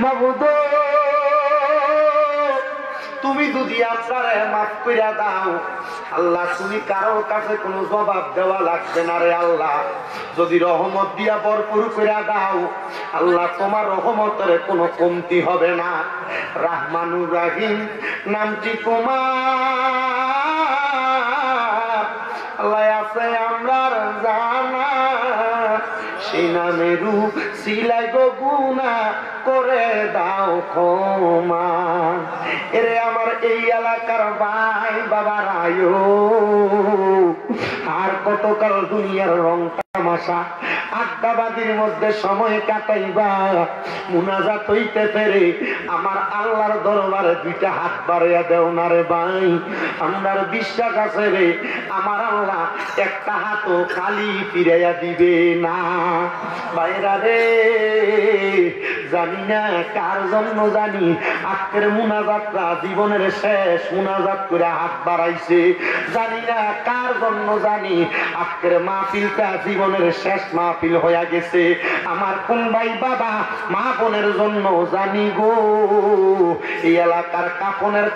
মাবুদ তুমি যদি আপনারে মাফ কইরা দাও আল্লাহ তুমি কারোর কাছে কোনো জবাব দেওয়া লাগবে না রে আল্লাহ যদি রহমত দিয়া ভরপুর কইরা দাও আল্লাহ তোমার রহমতের কোনো কমতি হবে না রাহমানুর রাহিম নামটি তোমার আল্লাহ আছে আমরার জানা সেই নামেরু সিলাই গো গুনাহ করে দাও ক্ষমা এরে আমার এই এলাকার ভাই বাবারায়ো আর কতকাল দুনিয়ার রং তামাশা আড্ডাবাজির মধ্যে সময় কাটাইবা মুনাজাত হইতে পেরে আমার আল্লাহর দরবারে দুইটা হাত বাড়াইয়া দেও না রে ভাই আমার বিশ্বাস আছে রে আমার আল্লাহ একটা হাতও খালি ফিরাইয়া দিবে না ভাইরা রে জানি না কার জন্য জানি আজকের মুনাজাতটা জীবনের শেষ মুনাজাত করে হাত বাড়াইছে জানি না কার জন্য জানি আজকের মাহফিলটা জীবনের শেষ মাহফিল হয়ে গেছে আমার কোন ভাই বাবা মা বোনের জন্য জানি গো এই এলাকার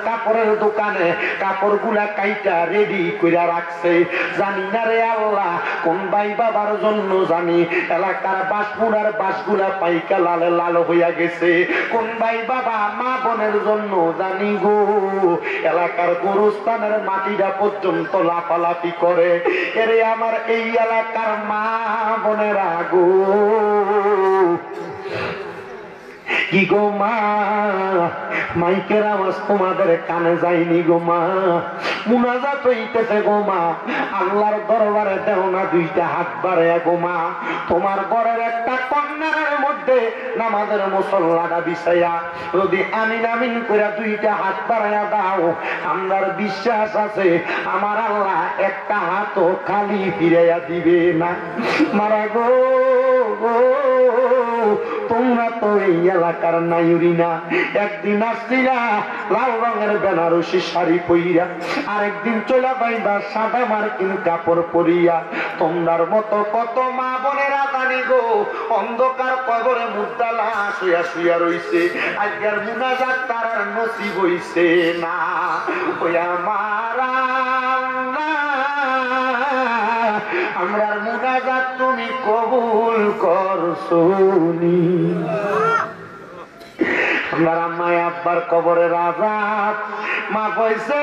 কাপড়ের দোকানে কাপড়গুলা কাইটা রেডি করে রাখছে জানি না রে আল্লাহ কোন ভাই বাবার জন্য জানি এলাকার বাঁশপুরার বাঁশগুলা পাইকা লালে লাল হইয়া গেছে কোন ভাই বাবা মা বোনের জন্য জানি গো এলাকার গোরস্থানের মাটিটা পর্যন্ত লাফালাফি করে এরে আমার এই এলাকার মা বোনেরা গো কি গো মা, মাইকের আওয়াজ তোমাদের কানে যায়নি গো মা? মুনাজাত হইতেছে গো মা, আল্লাহর দরবারে দেও না দুইটা হাত বাড়ায়া গো মা। তোমার ঘরের একটা কর্নারের মধ্যে নামাজের মুসল্লাটা বিছাইয়া যদি আমিন আমিন করে দুইটা হাত বাড়ায়া দাও, আমার বিশ্বাস আছে আমার আল্লাহ একটা হাতও খালি ফিরাইয়া দিবে না। মারা গো, তোমরা তো এই এলাকার নাইরি না। একদিন আসছিলা লাল রঙের বেনারসি শাড়ি পইরা, আরেকদিন চলে পাইবা সাদা মার্কিন কাপড় পরিয়া। তোমরার মতো কত মা বোনেরা জানি গো অন্ধকার কবরে মুদ্দালা শুয়া শুয়া রইছে, আজকের মুনাজাত তার নসিব হইছে না। ওই আমার আমরার মুনাজাত তুমি কবুল করছনি। আমার আম্মায় আব্বার কবরের আযাব মা কইছে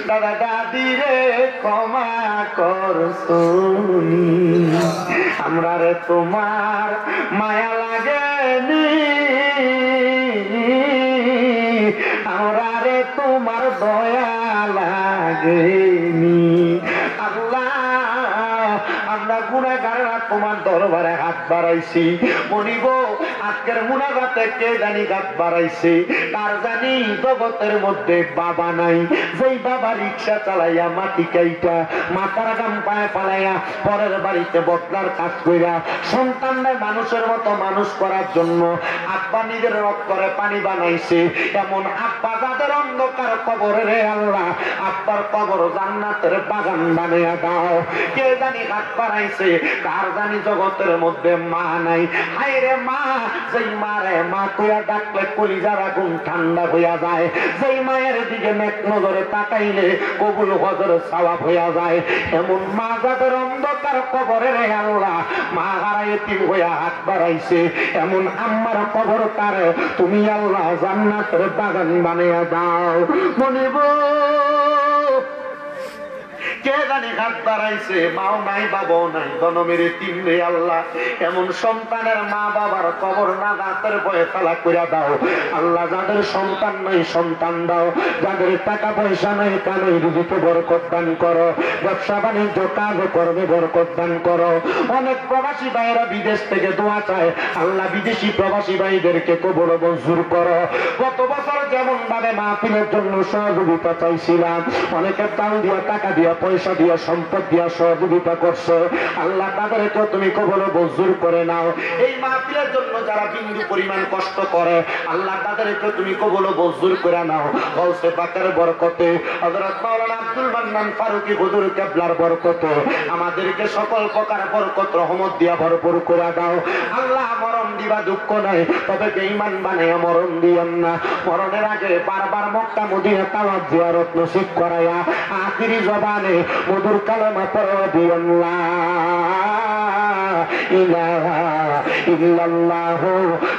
দাদা দাদি রে ক্ষমা করছনি। আমরা রে তোমার মায়া লাগেনি, আমরা রে তোমার দয়া লাগেনি। আল্লাহ আমরা গুনাহগাররা তোমার দরবারে হাত বাড়াইছি, মনিব আজকের মুনাজাতে কে জানি হাত বাড়াইছে, তার জানি জগতের মধ্যে বাবা নাই। যেই বাবা রিক্সা চালাইয়া মাটি কাইটা মাথার গাম পায়ে পালাইয়া পরের বাড়িতে বদলার কাজ কইরা সন্তানদের মানুষের মতো মানুষ করার জন্য আব্বা নিজের রক্তরে পানি বানাইছে, এমন আব্বা যাদের অন্ধকার কবরে রে আল্লাহ আব্বার কবর জান্নাতের বাগান বানাইয়া দাও। কে জানি হাত বাড়াইছে, তার জানি জগতের মধ্যে মা নাই। হায় রে মা, যেই মারে মা কইয়া ডাকলে কলিজার আগুন ঠান্ডা হইয়া যায়, যেই মায়ের দিকে নেক নজরে তাকাইলে কবুল হজর সওয়াব হইয়া যায়, এমন মা যাদের অন্ধকার কবরে রে আল্লাহ মা হারায় তিন হইয়া হাত বাড়াইছে, এমন আম্মার কবর তার তুমি আল্লাহ জান্নাতের বাগান বানাইয়া দাও। মনিব কে জানি হাত বাড়াইছে, মাও নাই বাবাও নাই, জনমের তিন রে আল্লাহ এমন সন্তানের মা বাবার কবর না দাঁতের বয়ে তালা করে দাও। আল্লাহ যাদের সন্তান নাই সন্তান দাও, যাদের টাকা পয়সা নাই কানে রুজিতে বরকত দান করো, ব্যবসা বাণিজ্য কাজ কর্মে বরকত দান করো। অনেক প্রবাসী ভাইয়েরা বিদেশ থেকে দোয়া চায়, আল্লাহ বিদেশি প্রবাসী ভাইদেরকে কবুল মঞ্জুর করো। গত বছর যেমন ভাবে মাহফিলের জন্য সহযোগিতা চাইছিলাম, অনেকে তাল দিয়া টাকা দিয়া পয়সা দিয়া সম্পদ দিয়া সহযোগিতা করছো, আল্লাহ তাদেরকে তুমি কবুল মঞ্জুর করে নাও। এই মাহফিলের জন্য যারা বিন্দু পরিমাণ কষ্ট করে আল্লাহ তাদেরকে তুমি কবুল মঞ্জুর করে নাও। গৌসে পাকের বরকতে, হযরত মাওলানা আব্দুল মান্নান ফারুকী হুজুর কিবলার বরকতে আমাদেরকে সকল প্রকার বরকত রহমত দিয়া ভরপুর করে দাও। আল্লাহ মরণ দিবা দুঃখ নাই, তবে বেঈমান বানাইয়া মরণ দিয়েন না। মরণের আগে বারবার মক্কা মদিনা তাওয়াফ জিয়ারত নসিব করায়া আখিরি জবানে মধুর কালেমা পড়ে দিয়েন লা ইলাহা ইল্লাল্লাহু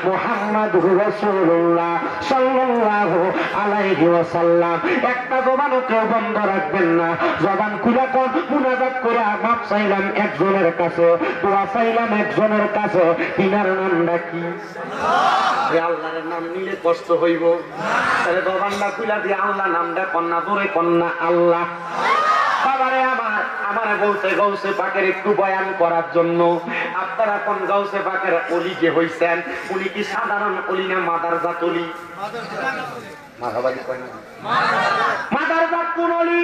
মুহাম্মাদুর রাসূলুল্লাহ সাল্লাল্লাহু আলাইহি ওয়াসাল্লাম। একটা জবানও কেউ বন্ধ রাখবেন না, জবান খুলে কোন মুনাজাত করে মাপ চাইলাম একজনের কাছে, দোয়া চাইলাম একজনের কাছে। তিনার নামটা কি? আল্লাহর নাম নিলে কষ্ট হইব, তাহলে জবানটা খুলে দিয়ে আল্লাহ নামটা কন্যা দূরে কন্যা আল্লাহ। বাবারে আমারে বলছে গৌসে পাকের একটু বয়ান করার জন্য। আপনারা কোন গৌসে পাকের অলি যে হইছেন, উনি কি সাধারণ অলি না মাদারজাত অলি? মাদারজাত কোন অলি?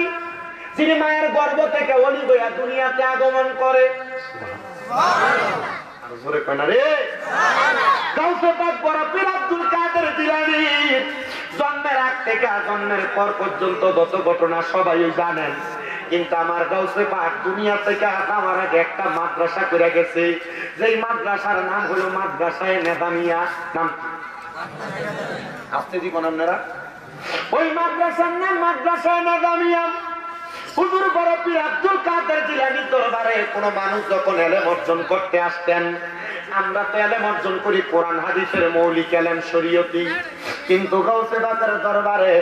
যিনি মায়ের গর্ভ থেকে অলি হইয়া দুনিয়াতে আগমন করে। জোরে কয় না রে। গৌসে পাক বড় পীর আব্দুল কাদের জিলানী জন্মের আগ থেকে জন্মের পর পর্যন্ত যত ঘটনা সবাই জানেন, কিন্তু আমার গাউসে পাক দুনিয়া থেকে আমার আগে একটা মাদ্রাসা করে গেছে, যেই মাদ্রাসার নাম হলো মাদ্রাসায়ে নেদামিয়া। নাম আপনি জীবন আপনারা ওই মাদ্রাসার নাম মাদ্রাসায়ে নেদামিয়া। হুজুর বড় পীর আব্দুল কাদের জিলানী দরবারে কোন মানুষ যখন ইলম অর্জন করতে আসতেন, আমরা তো ইলম অর্জন করি কোরআন হাদিসের মৌলিক ইলম শরীয়তি, কিন্তু গাউসে পাকের দরবারে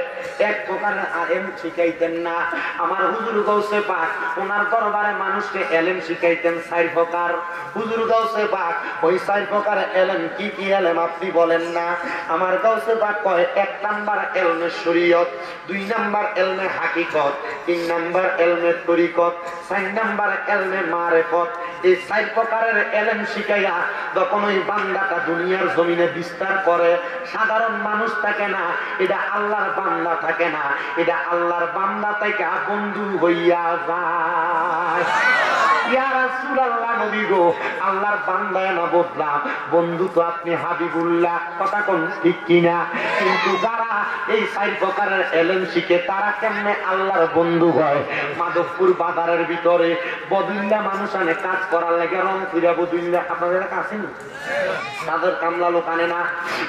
এক প্রকারের আলেম শিখাইতেন না। আমার হুজুর গাউসে পাক ওনার দরবারে মানুষকে এলেম শিখাইতেন 4 প্রকার। হুজুর গাউসে পাক ওই 4 প্রকার এলেম কি কি এলেম আপনি বলেন না? আমার গাউসে পাক কয় 1 নাম্বার এলমে শরীয়ত, 2 নাম্বার এলমে হাকিকত, 3 নাম্বার এলমে তরিকত, 4 নাম্বার এলমে মারিফত। এই 4 প্রকারের এলেম শিখাইয়া যখন ওই বান্দাটা দুনিয়ার জমিনে বিস্তার করে, সাধারণ মানুষ থাকে না, এটা আল্লাহর বান্দা থাকে না, এটা আল্লাহর বান্দা থেকে বন্ধু হইয়া যায়। ইয়া রাসূলুল্লাহ, নবী গো, আল্লাহর বান্দায় না বদলাম, বন্ধু তো আপনি হাবিবুল্লাহ, কথা কোন ঠিক কিনা? কিন্তু যারা এই 4 প্রকারের এলেম শিখে তারা কেমনে আল্লাহর বন্ধু হয়? মাধবপুর বাজারের ভিতরে বদুল্লা মানুষ আনে কাজ করার লেগে, রংপুরা বদুল্লা আপনাদের কাছে না, তাদের কামলা লোকানে না,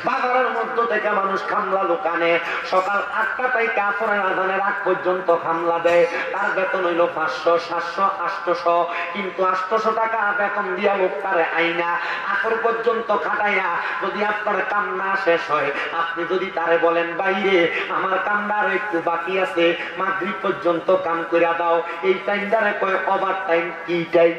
বাজারের মধ্য থেকে মানুষ কামলা লোকানে সকাল 8টা থেকে আসরের আজানের আগ পর্যন্ত কামলা দেয়। তার বেতন হইল 500, 700, 800, কিন্তু 800 টাকা বেতন দিয়া লোকটারে আইনা আসর পর্যন্ত খাটাইয়া যদি আপনার কাম না শেষ হয়, আপনি যদি তারে বলেন বাইরে আমার কামটা আরো একটু বাকি আছে, মাগরিব পর্যন্ত কাম কইরা দাও, এই টাইমটারে কয় ওভার টাইম। কি টাইম?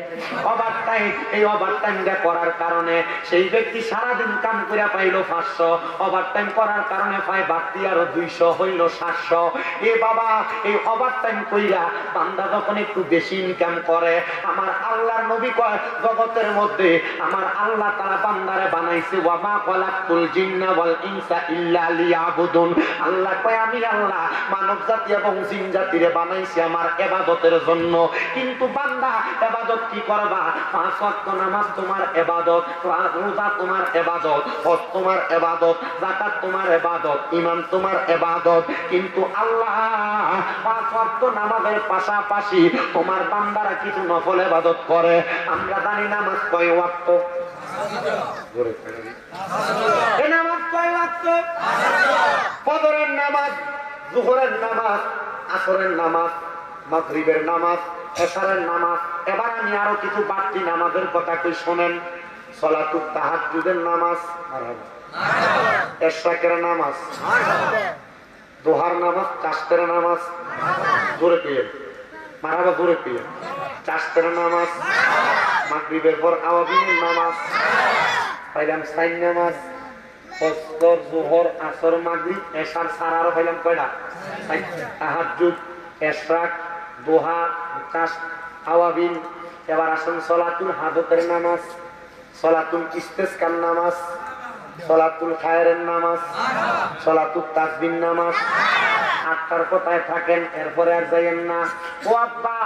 Over time. এই ওভার টাইমটা করার কারণে সেই ব্যক্তি সারাদিন কাম কইরা পাইল 500, ওভার টাইম করার কারণে পায় বাড়তি আরো 200, হইল 700। এ বাবা, এই ওভার টাইম কইরা বান্দা যখন একটু বেশি ইনকাম করে, আমার আল্লাহর নবী কয় জগতের মধ্যে আমার আল্লাহ তাআলা বান্দারে বানাইছে ওয়া মা খালাকুল জিন্না ওয়াল ইনসা ইল্লা লিয়াবুদুন। আল্লাহ কয় আমি আল্লাহ মানব জাতি এবং জিন জাতিরে বানাইছি আমার ইবাদতের জন্য। কিন্তু বান্দা ইবাদত কি করবা? 5 ওয়াক্ত নামাজ তোমার ইবাদত, রোজা তোমার ইবাদত, হজ তোমার ইবাদত, যাকাত তোমার ইবাদত, ঈমান তোমার ইবাদত। কিন্তু আল্লাহ 5 ওয়াক্ত নামাজের পাশাপাশি তোমার বান্দারা কিছু নফল ইবাদত করে। আমরা জানি নামাজ কয় ওয়াক্ত? এই নামাজ কয় ওয়াক্ত? ফজরের নামাজ, যোহরের নামাজ, আসরের নামাজ, মাগরিবের নামাজ, এশারের নামাজ। এবার আমি আরো কিছু বাড়তি নামাজের কথা কই শোনেন। সালাতুত তাহাজ্জুদের নামাজ, ইশরাকের নামাজ, দুহার নামাজ, চাশতের নামাজ, জোরে পেয়ে মারাবা, জোরে পেয়ে চাশতের নামাজ, মাগরিবের পর আওয়াবিনের নামাজ, পাইলাম 4 নামাজ, ফজর, যোহর, আসর, মাগরিব, এশার ছাড়া আরো পাইলাম কয়টা? তাহাজ্জুদ, ইশরাক, দুহা, চাশ, আওয়াবিন। এবার আসুন সালাতুল হাজতের নামাজ, সালাতুল ইস্তিসকার নামাজ, সালাতুল খায়রের নামাজ, সালাতুল তাসবিহ নামাজ। 8টার কোথায় থাকেন? এরপরে আর যাইয়েন না। ও আব্বা,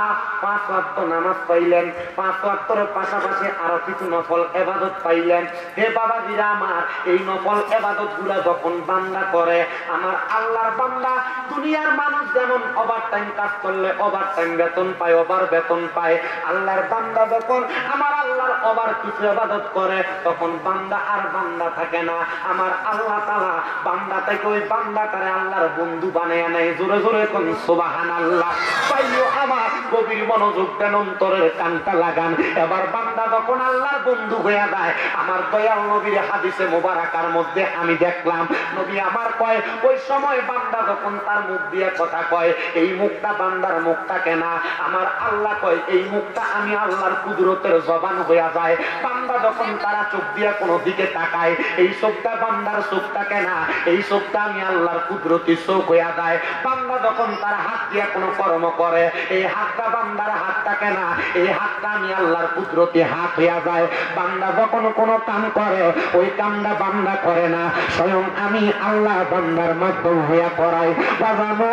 5 ওয়াক্ত নামাজ পাইলেন, 5 ওয়াক্তের পাশাপাশি আরো কিছু নফল ইবাদত পাইলেন। হে বাবা জিরা আমার, এই নফল ইবাদত গুলা যখন বান্দা করে, আমার আল্লাহর বান্দা দুনিয়ার মানুষ যেমন ওভার টাইম কাজ করলে ওভার টাইম বেতন পায়, ওভার বেতন পায়, আল্লাহর বান্দা যখন আমার আল্লাহর ওভার কিছু ইবাদত করে, তখন বান্দা আর বান্দা থাকে না। আমার আল্লাহ তাআলা বান্দা থেকে ওই বান্দাটারে আল্লাহর বন্ধু বানায় নাই। জোরে জোরে কোন সুবহানাল্লাহ। পাইও আমার গভীর মনোযোগ দেন, অন্তরের কানটা লাগান। এবার বান্দা যখন আল্লাহর বন্ধু হয়ে যায়, আমার দয়াল নবীর হাদিসে মোবারকার মধ্যে আমি দেখলাম, নবী আমার কয় ওই সময় বান্দা যখন তার মুখ দিয়ে কথা কয়, এই মুখটা বান্দার মুখ থাকে না। আমার আল্লাহ কয় এই মুখটা আমি আল্লাহর কুদরতের জবান হয়ে যায়। বান্দা যখন তারা চোখ দিয়ে কোনো দিকে তাকায়, এই চোখটা বান্দার চোখ থাকে না, এই চোখটা আমি আল্লাহর কুদরতি চোখ হয়ে যায়। বান্দা যখন তার হাত দিয়ে কোনো কর্ম করে, এই হাতটা বান্দার হাত থাকে না, এই হাতটা আমি আল্লাহর কুদরতি হাত হয়ে যায়। বান্দা যখন কোনো কাম করে, ওই কামটা বান্দা করে না, স্বয়ং আমি আল্লাহ বান্দার মাধ্যম হইয়া করাই। বাজানো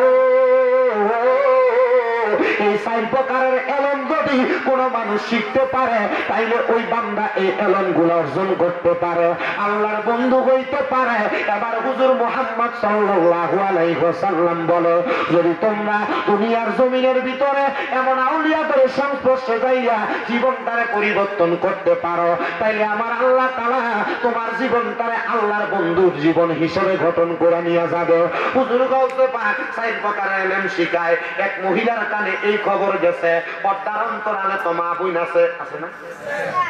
এই 4 প্রকারের এলম যদি কোনো মানুষ শিখতে পারে, তাইলে ওই বান্দা এই এলম গুলো অর্জন করতে পারে, আল্লাহর বন্ধু হইতে পারে। এবার হুজুর মুহাম্মদ সাল্লাল্লাহু আলাইহি ওয়াসাল্লাম বলে, যদি তোমরা দুনিয়ার জমিনের ভিতরে এমন আউলিয়াদের সংস্পর্শে যাইয়া জীবনটারে পরিবর্তন করতে পারো, তাইলে আমার আল্লাহ তাআলা তোমার জীবনটারে আল্লাহর বন্ধুর জীবন হিসেবে গঠন করে নিয়ে যাবে। হুজুর গাউসে পাক 4 প্রকারের ইলম শিখায়। এক মহিলার কানে এই খবর গেছে, পর্দার অন্তরালে তো মা বোন আছে, আছে না?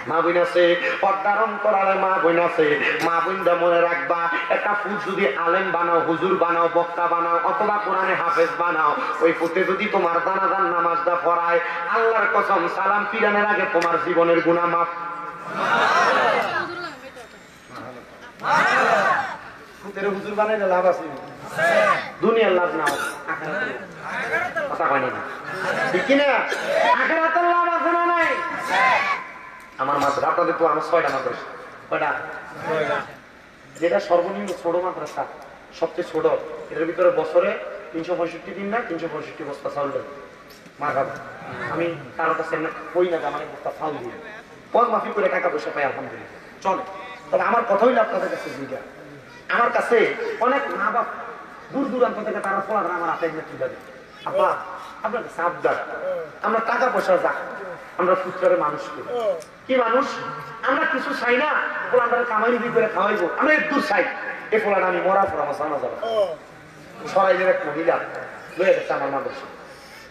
মা বোন আছে, পর্দার অন্তরালে মা বোন আছে। মা বোনটা মনে রাখবা, একটা ফুল যদি আলেম বানাও, হুজুর বানাও, বক্তা বানাও, অথবা কোরআনে হাফেজ বানাও, ওই ফুটে যদি তোমার জানাজার নামাজটা পড়ায়, আল্লাহর কসম সালাম ফিরানোর আগে তোমার জীবনের গুনাহ মাফ। ফুটের হুজুর বানাইলে লাভ আছে? দুনিয়ার লাভ নাও, কথা কয় না ঠিক কিনা? আখিরাতের লাভ আছে না নাই? আমার মাদ্রাসা আপনাদের তো আমার 6টা মাদ্রাসা। কয়টা? যেটা সর্বনিম্ন ছোট মাদ্রাসা, সবচেয়ে ছোট, এটার ভিতরে বছরে 365 দিন না 365 বস্তা চাউল দেয়। মা খাবো আমি কারো কাছে কই না যে আমার বস্তা চাউল দিয়ে পদ মাফি করে টাকা পয়সা পাই, আলহামদুলিল্লাহ চলে। তবে আমার কথা হইলে আপনাদের কাছে দুইটা, আমার কাছে অনেক মা বাপ দূর দূরান্ত থেকে তারা পড়ার আমার হাতে তুলে দেয়। আপা আপনার কাছে আবদার, আমরা টাকা পয়সা যা, আমরা পুত্রের মানুষ করি। কি মানুষ? আমরা কিছু চাই না, বলে আমরা কামাই দিয়ে করে খাওয়াইবো, আমরা একটু চাই। এ ফলাটা আমি মরা পর আমার জানা যাবে। সরাইলের এক মহিলা লয়ে গেছে আমার মাদ্রাসা,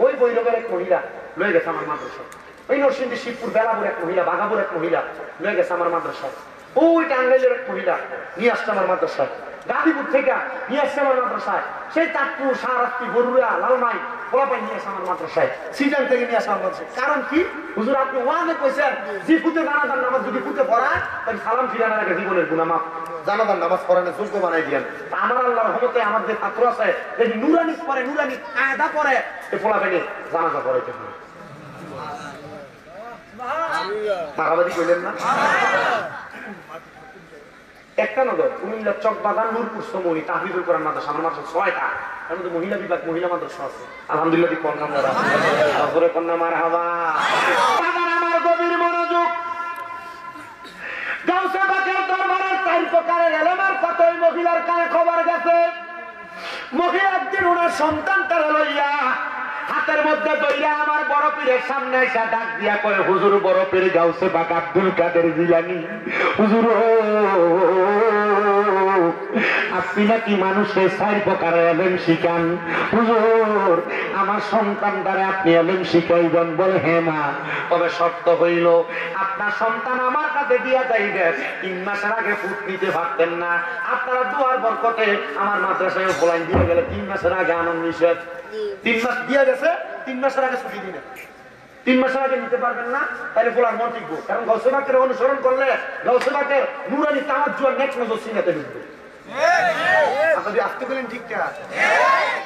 ওই বৈরবের এক মহিলা লয়ে গেছে আমার মাদ্রাসা, ওই নরসিংদী শিবপুর বেলাপুর এক মহিলা, বাঘাপুর এক মহিলা লয়ে গেছে আমার মাদ্রাসায়, ওই টাঙ্গাইলের এক মহিলা নিয়ে আসছে আমার মাদ্রাসায়, গাজীপুর থেকে নিয়ে আসছে আমার মাদ্রাসায়, সেই চাঁদপুর, সারাস্তি, বরুড়া, লালমাই, পোলাপাই নিয়ে আসে আমার মাদ্রাসায়, সিজন থেকে নিয়ে আসে আমার মাদ্রাসায়। কারণ কি? হুজুর আপনি ওয়াজে কইছেন যে ফুতে জানাজার নামাজ যদি ফুতে পড়ায় তাহলে সালাম ফিরানোর আগে জীবনের গুনাহ মাফ, জানাজার নামাজ পড়ানোর যোগ্য বানাই দিয়েন। আমার আল্লাহর রহমতে আমার যে ছাত্র আছে যদি নুরানি পড়ে, নুরানি কায়দা পড়ে, এই পোলাপাই জানাজা পড়াইতে হবে। মারাবাদি কইলেন না? একটা নগর কুমিল্লার চকবাগান, নূরপুর, সমুনি, তাহফিজুল কোরআন মাদ্রাসা, আমার মাদ্রাসা 6টা, তার মধ্যে মহিলা বিভাগ, মহিলা মাদ্রাসা আছে। আলহামদুলিল্লাহ দিক কন্যা কন্যা মারহাবা। আমার গভীর মনোযোগ, গাউসে পাকের দরবারের 4 প্রকারের ইলমের কথা ওই মহিলার কানে খবর গেছে। মহিলা একদিন ওনার সন্তানটারে লইয়া হাতের মধ্যে দইরা আমার বড় পীরের সামনে এসে ডাক দিয়া কয়, হুজুর বড় পীর গাউসে পাক আব্দুল কাদের জিলানী, হুজুর আপনি নাকি মানুষের 4 প্রকারের ইলম শিখান, হুজুর আমার সন্তান দ্বারা আপনি ইলম শিখাইবেন? বলে হ্যাঁ মা, তবে শর্ত হইল আপনার সন্তান আমার কাছে দিয়া যাইবে 3 মাসের আগে ফুট নিতে পারতেন না, আপনারা দুয়ার বরকতে আমার মাদ্রাসায় বলাইন দিয়ে গেলে 3 মাসের আগে আনন্দ নিষেধ। 3 মাস দিয়ে গেছে, 3 মাসের আগে ছুটি দিনে, 3 মাসের আগে নিতে পারবেন না, তাহলে বলার মন টিকবো। কারণ গাউসে পাকের অনুসরণ করলে গাউসে পাকের নুরানি তাওয়াজ্জুহ নেক্সট নজর সিনাতে ঢুকবে। আপনাদের আসতে বলেন ঠিকটা?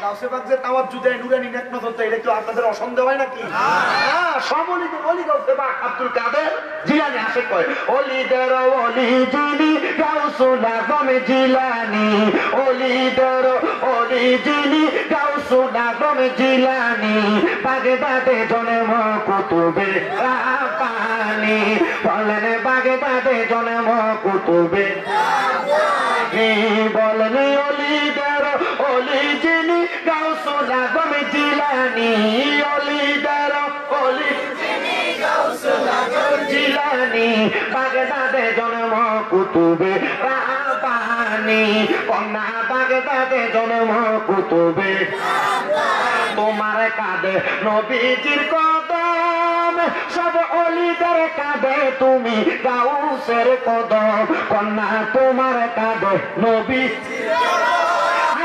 গাউসে পাক যে তাওয়াজ্জুহ দেয়, নুরানি নেক নজর দেয়, এটা কি আপনাদের অসন্দেহ হয় নাকি? হ্যাঁ, সবলি তো ওলি গাউসে পাক আব্দুল কাদের জিলানী আসে কয়, ওলিদের ওলি যিনি গাউসুল আজম জিলানী, ওলিদের ওলি যিনি গাউসুল আজম জিলানী, বাগদাদে জন্ম কুতুবে রাব্বানী, বলেন বাগদাদে জন্ম কুতুবে রাব্বানী, বলেন ওলিদের ওলি যিনি গাউসুল আজম জিলানী, ওলিদের ওলি যিনি গাউসুল আজম জিলানী, বাগদাদে জন্ম কুতুবে রাব্বানী, কন্যা বাগদাদে জন্ম কুতুবে রাব্বানী, তোমার কাঁধে নবীজির কদম, সব ওলিদের কাঁধে তুমি গাউসের কদম, কন্যা তোমার কাঁধে নবীজির কদম,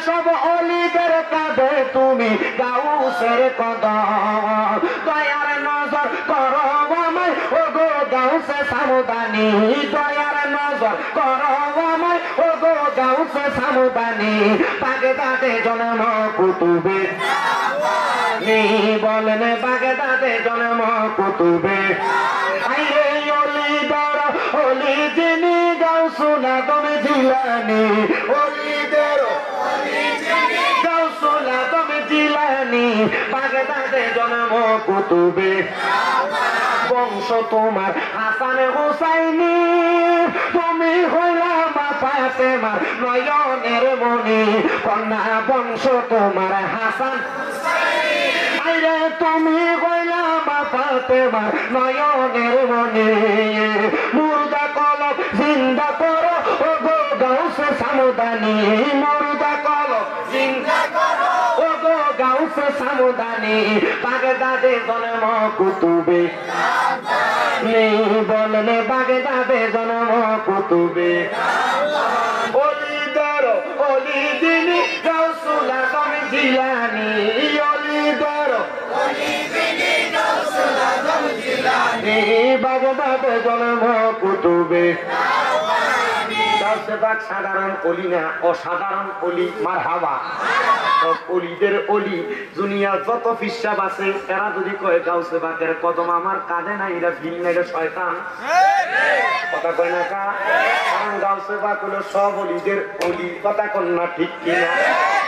সব ওলিদের কাঁধে তুমি গাউসের কদম, দয়ার নজর করো আমায় ও গো গাউসে সামদানি, দয়ার নজর করো আমায় ও গো গাউসে সামদানি, বাগদাদে জন্ম কুতুবে রাব্বানী, বলেন বাগদাদে জন্ম কুতুবে আইরে ওলিদের ওলি যিনি গাউসুল আজম জিলানী, ওলিদের ওলি যিনি গাউসুল আজম জিলানী, বাগদাদে জন্ম কুতুবে রাব্বানী, বংশ তোমার হাসান হুসাইনি, তুমি হইলা মা ফাতেমার নয়নের মণি, কন্যা বংশ তোমার হাসান হুসাইনি, আইরে তুমি হইলা মা ফাতেমার নয়নের মণি, মুর্দা কলব জিন্দা করো ও গো গাউসে সামদানি মুর্দা কলব জিন্দা করো ও গো গাউসে সামদানি বাগদাদে জন্ম কুতুবে নেই বললে বাগদাদে জন্ম কুতুবে অলিদের অলি দিনী গাউসুল আজম জিলানী অলিদের অলি দিনী গাউসুল আজম জিলানী বাগদাদে জন্ম কুতুবে গাউসে পাক সাধারণ অলি না অসাধারণ অলি মারহাবা অলিদের অলি দুনিয়ার যত ফিসাব আছে এরা যদি কয় গাউসে পাকের কদম আমার কাঁধে না এরা ভিন না এটা শয়তান কথা কয় না কা কারণ গাউসে পাক হলো সব অলিদের অলি কথা কন না ঠিক কিনা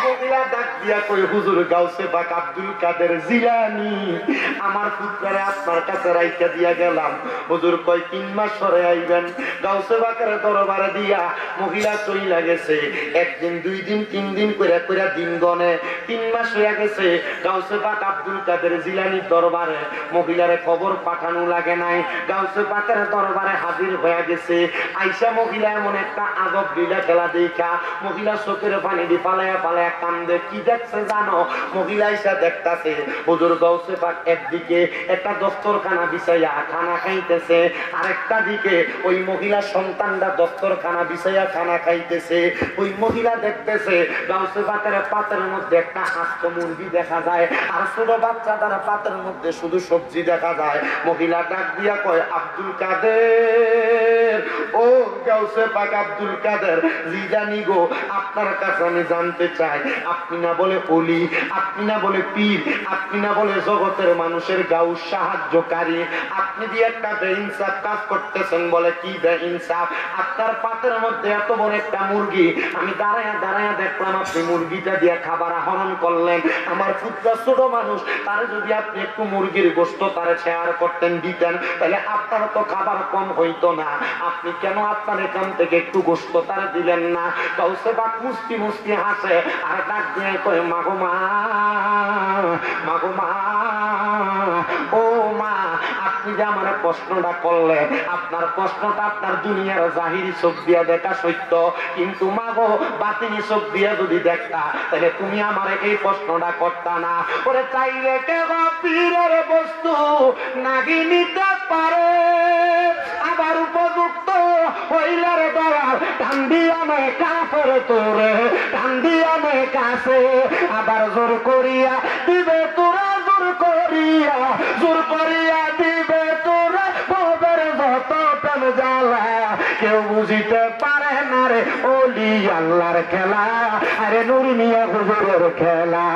মহিলা ডাক দিয়া কই হুজুর গাউসে পাক আব্দুল কাদের জিলানী আমার পুত্ররে আপনার কাছে রাইখা দিয়া গেলাম হুজুর কয় 3 মাস পরে আইবেন গাউসে পাকের দরবারে দিয়া মহিলা চইলা গেছে একদিন 2 দিন 3 দিন কইরা কইরা দিন গনে 3 মাস হয়ে গেছে গাউসে পাক আব্দুল কাদের জিলানীর দরবারে মহিলারে খবর পাঠানো লাগে নাই গাউসে পাকের দরবারে হাজির হয়ে গেছে আয়েশা মহিলা এমন একটা আজব লীলা খেলা দেখা মহিলা চোখের পানি দি পালায়া পালায়া কান্দে কি দেখছে জানো মহিলা আয়েশা দেখতাছে হুজুর গাউসে পাক একদিকে একটা দস্তরখানা বিছাইয়া খানা খাইতেছে আরেকটা দিকে ওই মহিলা সন্তানরা দস্তরখানা বিছাইয়া খানা খাইতেছে ওই মহিলা দেখতেছে গাউসে পাকের পাতের মধ্যে একটা আস্ত মুরগি দেখা যায় আর ছোট বাচ্চা তারা পাতের মধ্যে শুধু সবজি দেখা যায় মহিলা ডাক দিয়া কয় আব্দুল কাদের ও গাউসে পাক আব্দুল কাদের জিলানী গো আপনার কাছে আমি জানতে চাই আপনি না বলে ওলি আপনি না বলে পীর আপনি না বলে জগতের মানুষের গাউস সাহায্যকারী আপনি দিয়ে একটা বেইনসাফ কাজ করতেছেন বলে কি বেইনসাফ আপনার পাতের মধ্যে এত বড় একটা মুরগি আমি দাঁড়ায়া দাঁড়ায়া দেখলাম আপনি মুরগিটা দিয়ে খাবার আহরণ করলেন আমার পুত্র ছোট মানুষ তারে যদি আপনি একটু মুরগির গোশত তারে শেয়ার করতেন দিতেন তাহলে আপনার তো খাবার কম হইতো না আপনি কেন আপনার এখান থেকে একটু গোশত তারে দিলেন না গাউসে পাক মুস্তি মুস্তি হাসে আর ডাক দিয়ে কয় মাগো মা মাগো মা ও মা আপনি যে আমার প্রশ্নটা করলেন আপনার প্রশ্নটা আপনার দুনিয়ার জাহিরি চোখ দিয়া দেখা সত্য কিন্তু মাগো বাতিনি চোখ দিয়া যদি দেখতা তাহলে তুমি আমার এই প্রশ্নটা করতা না ওরে চাইলে কেউ পীরের বস্তু নাগি নিতে পারে আবার উপযুক্ত হইলার দয়াল কান্দি আমি কাফের তোরে কান্দি আমি কাছে আবার জোর করিয়া দিবে তোরা জোর করিয়া দিবে তোরা ববের যত প্রেম জ্বালা কেউ বুঝিতে পারে না রে ওলি আল্লাহর খেলা আরে নূর মিয়া হুজুরের খেলা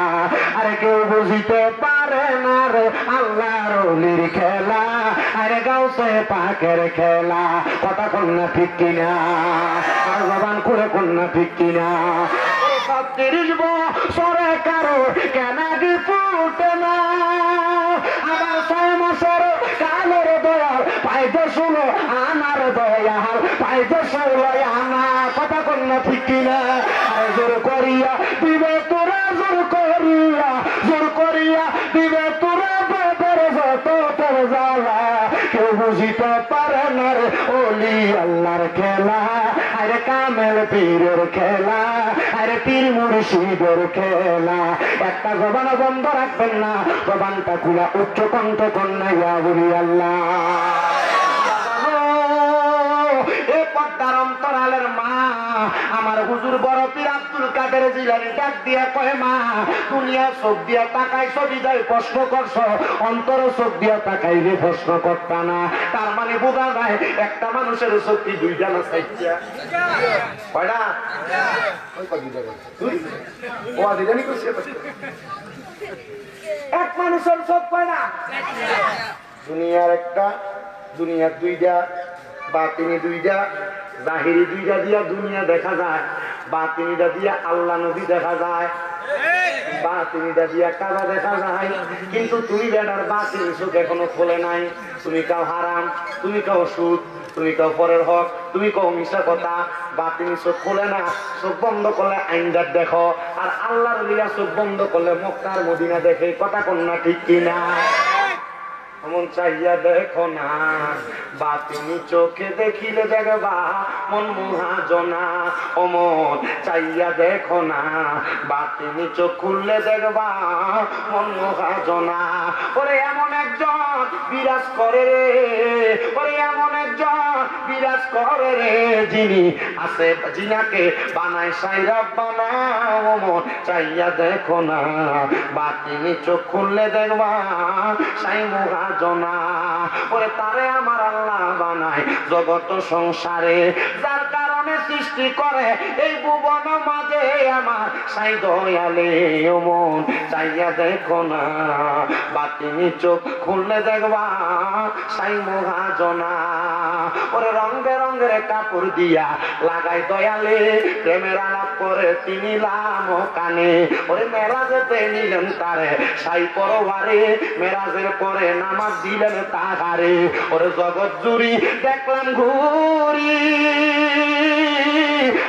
আরে কেউ বুঝিতে পারে না রে আল্লাহর ওলির খেলা আরে গাউসে পাকের খেলা কথা কন্যা ঠিক কিনা আর জবান করে কন্যা ঠিক কিনা 30 বছরে কারো কেন কি ফুটে না আবার 6 মাসের কালের দয়াল পাইতে শুনে আমার দয়াল পাইতে শুনে আনা কথা কন্যা ঠিক কিনা আর জোর করিয়া দিবে তোরা জোর করিয়া দিবে তোরা বাবার যত তোর জ্বালা কেউ বুঝিতে পারে না রে ওলি আল্লাহর খেলা আরে কামেল পীরের খেলা আরে পীর মুর্শিদের খেলা একটা জবান বন্ধ রাখবেন না জবানটা খুলা উচ্চ কণ্ঠ কন্যা ইয়া বলি আল্লাহ এ পদ্মার অন্তরালের মা আমার হুজুর বড় পীর আব্দুল কাদের জিলানী ডাক দিয়া কয় মা দুনিয়া চোখ দিয়া তাকাইছ বিদায় প্রশ্ন করছ অন্তর চোখ দিয়া তাকাইলে প্রশ্ন করতা না তার মানে বোঝা যায় একটা মানুষের চোখটি 2টা না 4টা কয়টা ওই কত জায়গা তুই ও আদিদানি কইছে এক মানুষের চোখ কয়টা দুনিয়ার একটা দুনিয়ার 2টা বাতিনি 2টা জাহিরি 2টা দিয়া দুনিয়া দেখা যায় বাতিনিটা দিয়া আল্লাহ নবী দেখা যায় বাতিনিটা দিয়া কাবা দেখা যায় কিন্তু তুমি বেটার বাতিনি চোখ এখনো খোলে নাই তুমি কাও হারাম তুমি কাও সুদ তুমি কাও পরের হক তুমি কাও মিশা কথা বাতিনি চোখ খোলে না চোখ বন্ধ করলে আইনদার দেখো আর আল্লাহর লীলা চোখ বন্ধ করলে মক্কার মদিনা দেখে কথা কন্যা ঠিক কিনা মন চাইয়া দেখো না, বাতিনি চোখে দেখিলে দেখবা মন মহাজনা। ও মন চাইয়া দেখো না, বাতিনি চোখ খুললে দেখবা মন মহাজনা। ওরে এমন একজন বিরাজ করে রে, ওরে এমন একজন বিরাজ করে রে, যিনি আছে জিনাকে বানায় সাইরা বানা। ও মন চাইয়া দেখো না, বাতিনি চোখ খুললে দেখবা সাই মহাজনা। ওরে তারে আমার আল্লাহ বানায় জগত সংসারে, যার কারণে সৃষ্টি করে এই ভুবন মাঝে আমার সাই দয়ালে। ও মন চাইয়া দেখো না, বাতিনি চোখ খুললে দেখবা সাই মহাজনা। ওরে রং বেরঙের কাপড় দিয়া লাগাই দয়ালে, প্রেমের আলাপ করে তিনি লাম কানে। ওরে মেরাজেতে নিলেন তারে সাই পরবারে, মেরাজের পরে নামাজ দিলেন তাহারে। ওরে জগৎ জুড়ি দেখলাম ঘুরি,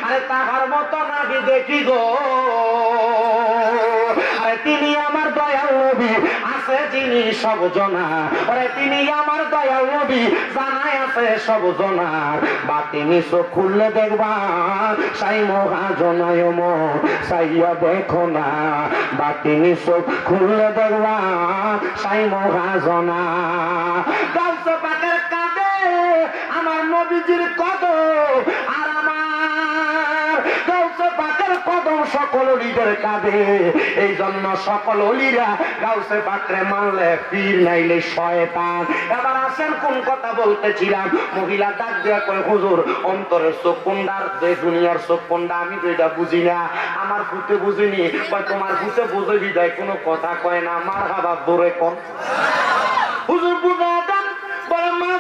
আরে তাহার মতো নাবি দেখি গো। আরে তিনি আমার দয়াল নবী, আছে যিনি সব জনা। ওরে তিনি আমার দয়াল নবী, জানাই আছে সব জনা। বাতিনি চোখ খুললে দেখবা সাই মহাজনায়। মন চাইয়া দেখো না, বাতিনি চোখ খুললে দেখবা সাই মহাজনা। গাউসে পাকের কাঁদে আমার নবীজির কদম, আর আমার গাউসে পাকের কদম সকল অলিদের কাঁদে। এই জন্য সকল অলিরা গাউসে পাকরে মানলে পীর নাইলে শয়তান। এবার আসেন কোন কথা বলতেছিলাম। মহিলা ডাক দেয়া কয় হুজুর অন্তরের চোখ কোনটার, যে দুনিয়ার চোখ কোনটা আমি তো এটা বুঝি না। আমার ফুটে বুঝিনি। কয় তোমার ফুটে বুঝে বিদায় কোনো কথা কয় না। মার হাবা দূরে কম হুজুর বুঝা দেন। বলে মা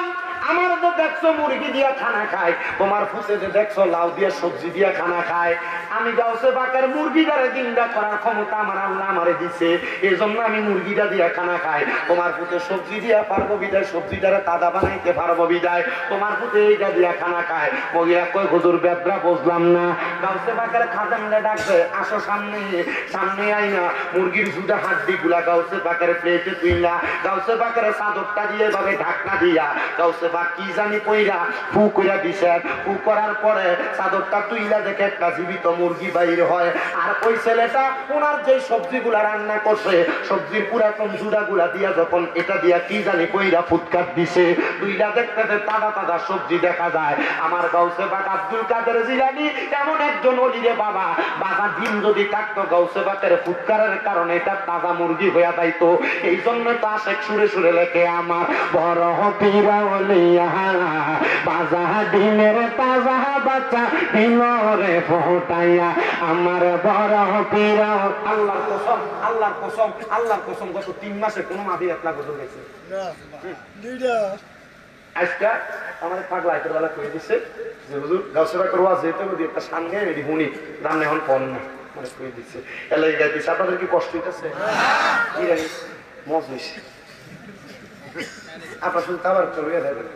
আমার তো দেখছো মুরগি দিয়া খানা খায়, তোমার ফুসে যে দেখছো লাউ দিয়া সবজি দিয়া খানা খায়। আমি গাউসে পাকের মুরগিটারে জিন্দা করার ক্ষমতা আমার আল্লাহ আমারে দিছে, এই জন্য আমি মুরগিটা দিয়া খানা খাই। তোমার ফুটে সবজি দিয়া পারবো বিদায়, সবজিটারে তাজা বানাইতে পারবো বিদায় তোমার ফুটে এইটা দিয়া খানা খায়। মহিলা কই হুজুর বেদরা বুঝলাম না। গাউসে পাকের খাদেমরে ডাকছে, আসো সামনে। সামনে আইনা মুরগির সুদা হাড্ডি গুলা গাউসে পাকের প্লেটে তুইলা, গাউসে পাকের চাদরটা দিয়ে ভাবে ঢাকনা দিয়া গাউসে পাক কি জানি কইরা ফু কইরা দিছে। ফু করার পরে চাদরটা তুইলা দেখে একটা জীবিত মুরগি বাইর হয়। আর ওই ছেলেটা ওনার যে সবজিগুলা রান্না করছে, সবজির পুরাতন জুড়া গুলা দিয়া যখন এটা দিয়া কি জানি কইরা ফুটকাট দিছে, তুইলা দেখতে তাজা তাজা সবজি দেখা যায়। আমার গাউসে পাক আব্দুল কাদের জিলানী এমন একজন অলিরে বাবা, বাবা দিন যদি থাকতো গাউসে পাকের ফুটকারের কারণে এটা তাজা মুরগি হইয়া যাইতো। এই জন্য তো আশেক সুরে সুরে লেখে আমার বড় পীরা ওলিয়া বাজা দিনের তাজা বাচ্চা দিনরে ফোটাইয়া আমার বড় পীরা। আল্লাহর কসম, আল্লাহর কসম, আল্লাহর কসম, গত 3 মাসে কোনো মাফি একলা গজল গেছে না। আজকে আমার পাগলা আইতের বেলা কয়ে দিছে যে হুজুর গাউসে পাকের ওয়াজ যেতে যদি একটা সামনে এডি হুনি রান্না এখন পন না, মানে কয়ে দিচ্ছে। এলাই গাইতেছে। আপনাদের কি কষ্ট হইতেছে? কি জানি মজ হয়েছে। আপনার শুধু আবার চলে যাবেন,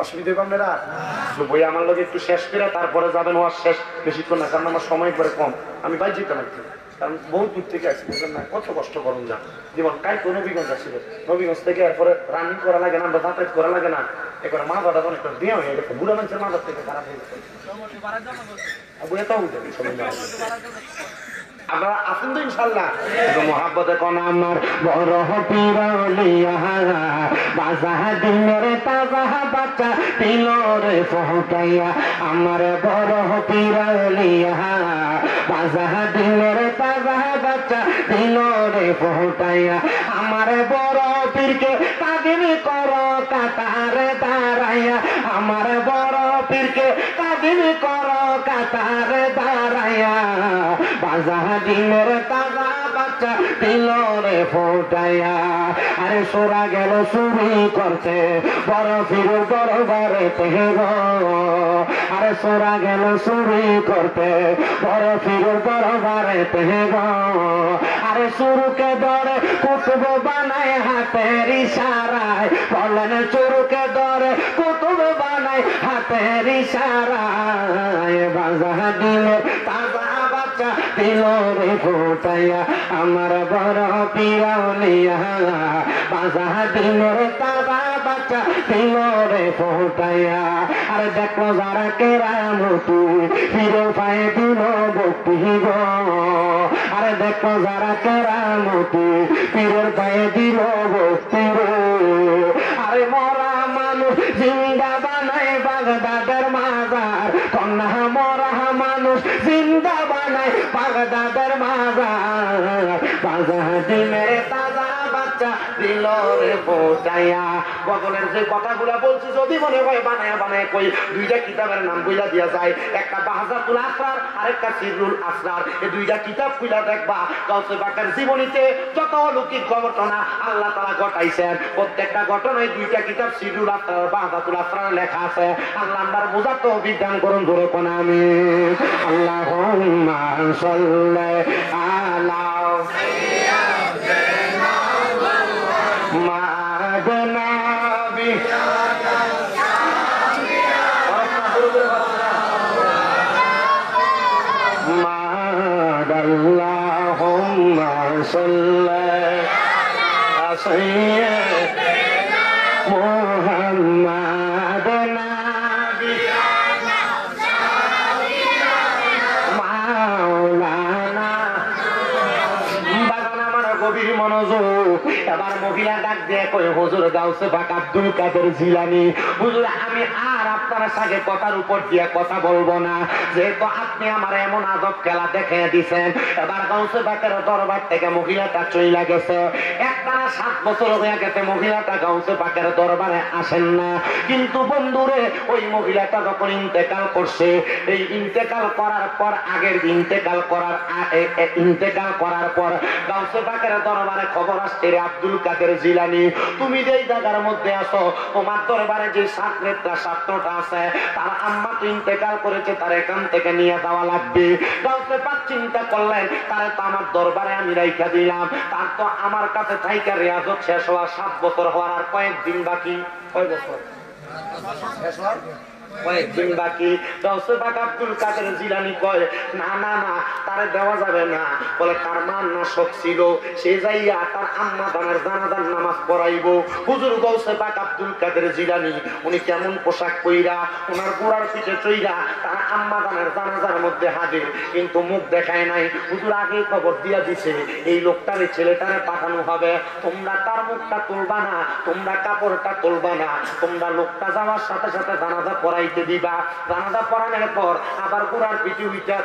অসুবিধা আপনারা বই আমার লোক একটু শেষ করে তারপরে যাবেন। ওয়াজ শেষ বেশিক্ষণ না, কারণ আমার সময় পরে কম। আমি বাইর যেতে লাগছি, কারণ বহু দূর থেকে আসছি, বুঝলেন না কত কষ্ট করুন যান জীবন। কাল তো নবীগঞ্জ আসছিল, নবীগঞ্জ থেকে এরপরে রানিং করা লাগে না, যাতায়াত করা লাগে না। এবার মা বাবা অনেকটা দিয়ে হয়ে গেছে, বুড়া মানুষের মা বাবা থেকে খারাপ হয়ে গেছে। বইয়ে তো আমরা আসুন তো ইনশাল্লাহ। মোহাব্বতে কোন আমার বড় পীরা ওলিয়া বাজা দিনের তাজা বাচ্চা দিলরে ফোটাইয়া আমার বড় পীরা ওলিয়া বাজা দিনের তাজা বাচ্চা দিলরে ফোটাইয়া আমার বড় পীরকে কাদির কর কাতারে দাঁড়াইয়া আমার বড় পীরকে কাদির কর কাতারে দাঁড়াইয়া বাজা দিনের তাজা বাচ্চা দিলরে ফোটাইয়া। আরে সোরা গেল চুরি করতে বড় পীর দরবারে তেহ, আরে সোরা গেল চুরি করতে বড় পীর দরবারে তেহ। আরে চুরুকে ধরে কুতুব বানায় হাতের ইশারায়, বলেন চুরুকে ধরে কুতুব বানায় হাতের ইশারায়। বাজা দিনের তাজা বাচ্চা দিল রে ফোটাইয়া আমার বড় পিরাউলিয়া বাজা দিনের তাজা বাচ্চা দিল রে ফোটাইয়া আর দেখো যারা কেরামতি ফিরে পায়ে দিল ভক্তি গো আর দেখো যারা কেরামতি ফিরে পায়ে দিল ভক্তি রে আরে মরা মানুষ জিন্দা বানায় বাগদাদের মাজার কন্যা মরা মানুষ জিন্দা বানায় বাগদাদের মাজার বাজা দিনের তাজা বাচ্চা দিল রে ফোটাইয়া বগলের যে কথাগুলা বলছি যদি মনে হয় বানায় বানায় কই দুইটা কিতাবের নাম কইলা দিয়া যায় একটা বাহজাতুল আসরার আর একটা সিররুল আসরার এই দুইটা কিতাব কইলা দেখবা গাউসে পাকের জীবনীতে যত অলৌকিক ঘটনা আল্লাহ তাআলা ঘটাইছেন প্রত্যেকটা ঘটনায় দুইটা কিতাব সিররুল আসরার বাহজাতুল আসরার লেখা আছে আল্লাহ আমার বোঝার তৌফিক দান করুন জোরে কোন আমিন আল্লাহুম্মা সাল্লি আলা মাদনাবি মাদাল্লাহুম্মা সাল্লি আলা সাইয়্যিদিনা মুহাম্মাদ নাবি মাওলানা বাগান আমার গভীর মনোযোগ এবার মহিলা ডাক দিয়ে কই হুজুর গাউসে পাক আব্দুল কাদের জিলানী হুজুর আমি আর আপনার সাথে কথার উপর দিয়ে কথা বলবো না যেহেতু আপনি আমার এমন আদব খেলা দেখে দিয়েছেন এবার গাউসে পাকের দরবার থেকে মহিলাটা চইলা গেছে একটানা 7 বছর হয়ে গেছে মহিলাটা গাউসে পাকের দরবারে আসেন না কিন্তু বন্ধুরে ওই মহিলাটা যখন ইন্তেকাল করছে এই ইন্তেকাল করার পর আগের ইন্তেকাল করার পর গাউসে পাকের দরবারে খবর আসছে রে আব্দুল কাদের জিলানী তুমি যেই জায়গার মধ্যে আছো তোমার দরবারে যে ছাত্রটা আছে তার আম্মা তো ইন্তেকাল করেছে তার এখান থেকে নিয়ে যাওয়া লাগবে গাউসে পাক চিন্তা করলেন তারে তো আমার দরবারে আমি রাইখা দিলাম তার তো আমার কাছে থাইকা রিয়াজত শেষ হওয়া 7 বছর হওয়ার আর কয়েকদিন বাকি কয় বছর শেষ হওয়ার কয়েকদিন বাকি গাউসে পাক আব্দুল কাদের জিলানী কয় না না না তারে দেওয়া যাবে না বলে তার মান নাশক ছিল সে যাইয়া তার আম্মা দানের জানাজার নামাজ পড়াইবো হুজুর গাউসে পাক আব্দুল কাদের জিলানী উনি কেমন পোশাক পইরা ওনার গোড়ার পিঠে চইরা তার আম্মা দানের জানাজার মধ্যে হাজির কিন্তু মুখ দেখায় নাই হুজুর আগে খবর দিয়া দিছে এই লোকটারে ছেলেটারে পাঠানো হবে তোমরা তার মুখটা তুলবা না তোমরা কাপড়টা তুলবা না তোমরা লোকটা যাওয়ার সাথে সাথে জানাজা পড়াইতে দিবা জানাজা পড়ানোর পর আবার গোড়ার পিঠে উইটা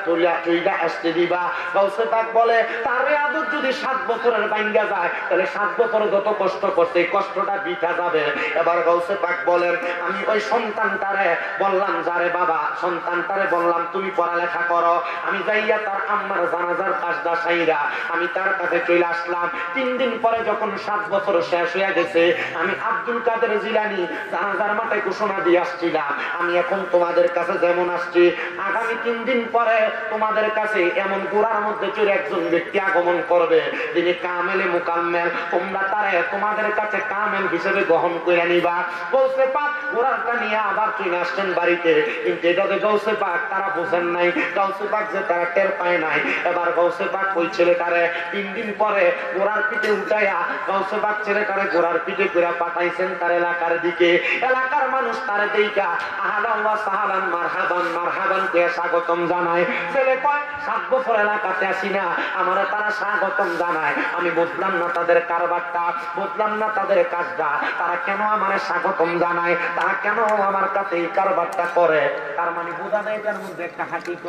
চইলা আসতে দিবা গাউসে পাক বলে তার রিয়াজত যদি 7 বছরের বাইঙ্গা যায় তাহলে 7 বছর যত কষ্ট করতে কষ্টটা বৃথা যাবে এবার গাউসে পাক বলেন আমি ওই সন্তানটারে বললাম যারে বাবা সন্তানটারে বললাম তুমি পড়ালেখা করো আমি যাইয়া তার আম্মার জানাজার কাজটা সাইরা আমি তার কাছে চলে আসলাম 3 দিন পরে যখন 7 বছর শেষ হয়ে গেছে আমি আব্দুল কাদের জিলানী জানাজার মাঠে ঘোষণা দিয়ে আসছিলাম আমি এখন তোমাদের কাছে যেমন আসছি আগামী 3 দিন পরে তোমাদের কাছে এমন গোড়ার মধ্যে চলে একজন ব্যক্তি আগমন করবে যিনি কামেলে মুকাম্মেল তোমরা তারে তোমাদের কাছে কামেল হিসেবে গ্রহণ করে নিবা গাউসে পাক গোড়াটা নিয়ে আবার চলে আসছেন বাড়িতে কিন্তু এটাতে গাউসে পাক তারা বোঝেন নাই গাউসে পাক যে তারা টের পায় নাই এবার গাউসে পাক ওই ছেলেটারে 3 দিন পরে গোড়ার পিঠে উঠাইয়া গাউসে পাক ছেলেটারে গোড়ার পিঠে করে পাঠাইছেন তার এলাকার দিকে এলাকার মানুষ তারে দেইখা আহলান ওয়া সাহলান মারহাবান মারহাবান কইয়া স্বাগতম জানায় ছেলে কয় 7 বছর এলাকাতে আসি না আমারে তারা স্বাগতম জানায় আমি বুঝলাম না তাদের কারবারটা বুঝলাম না তাদের কাজটা তারা কেন আমারে স্বাগতম জানায় তারা কেন আমার কাছে এই কারবারটা করে তার মানে বোঝা যায় এটার মধ্যে একটা হাকিকত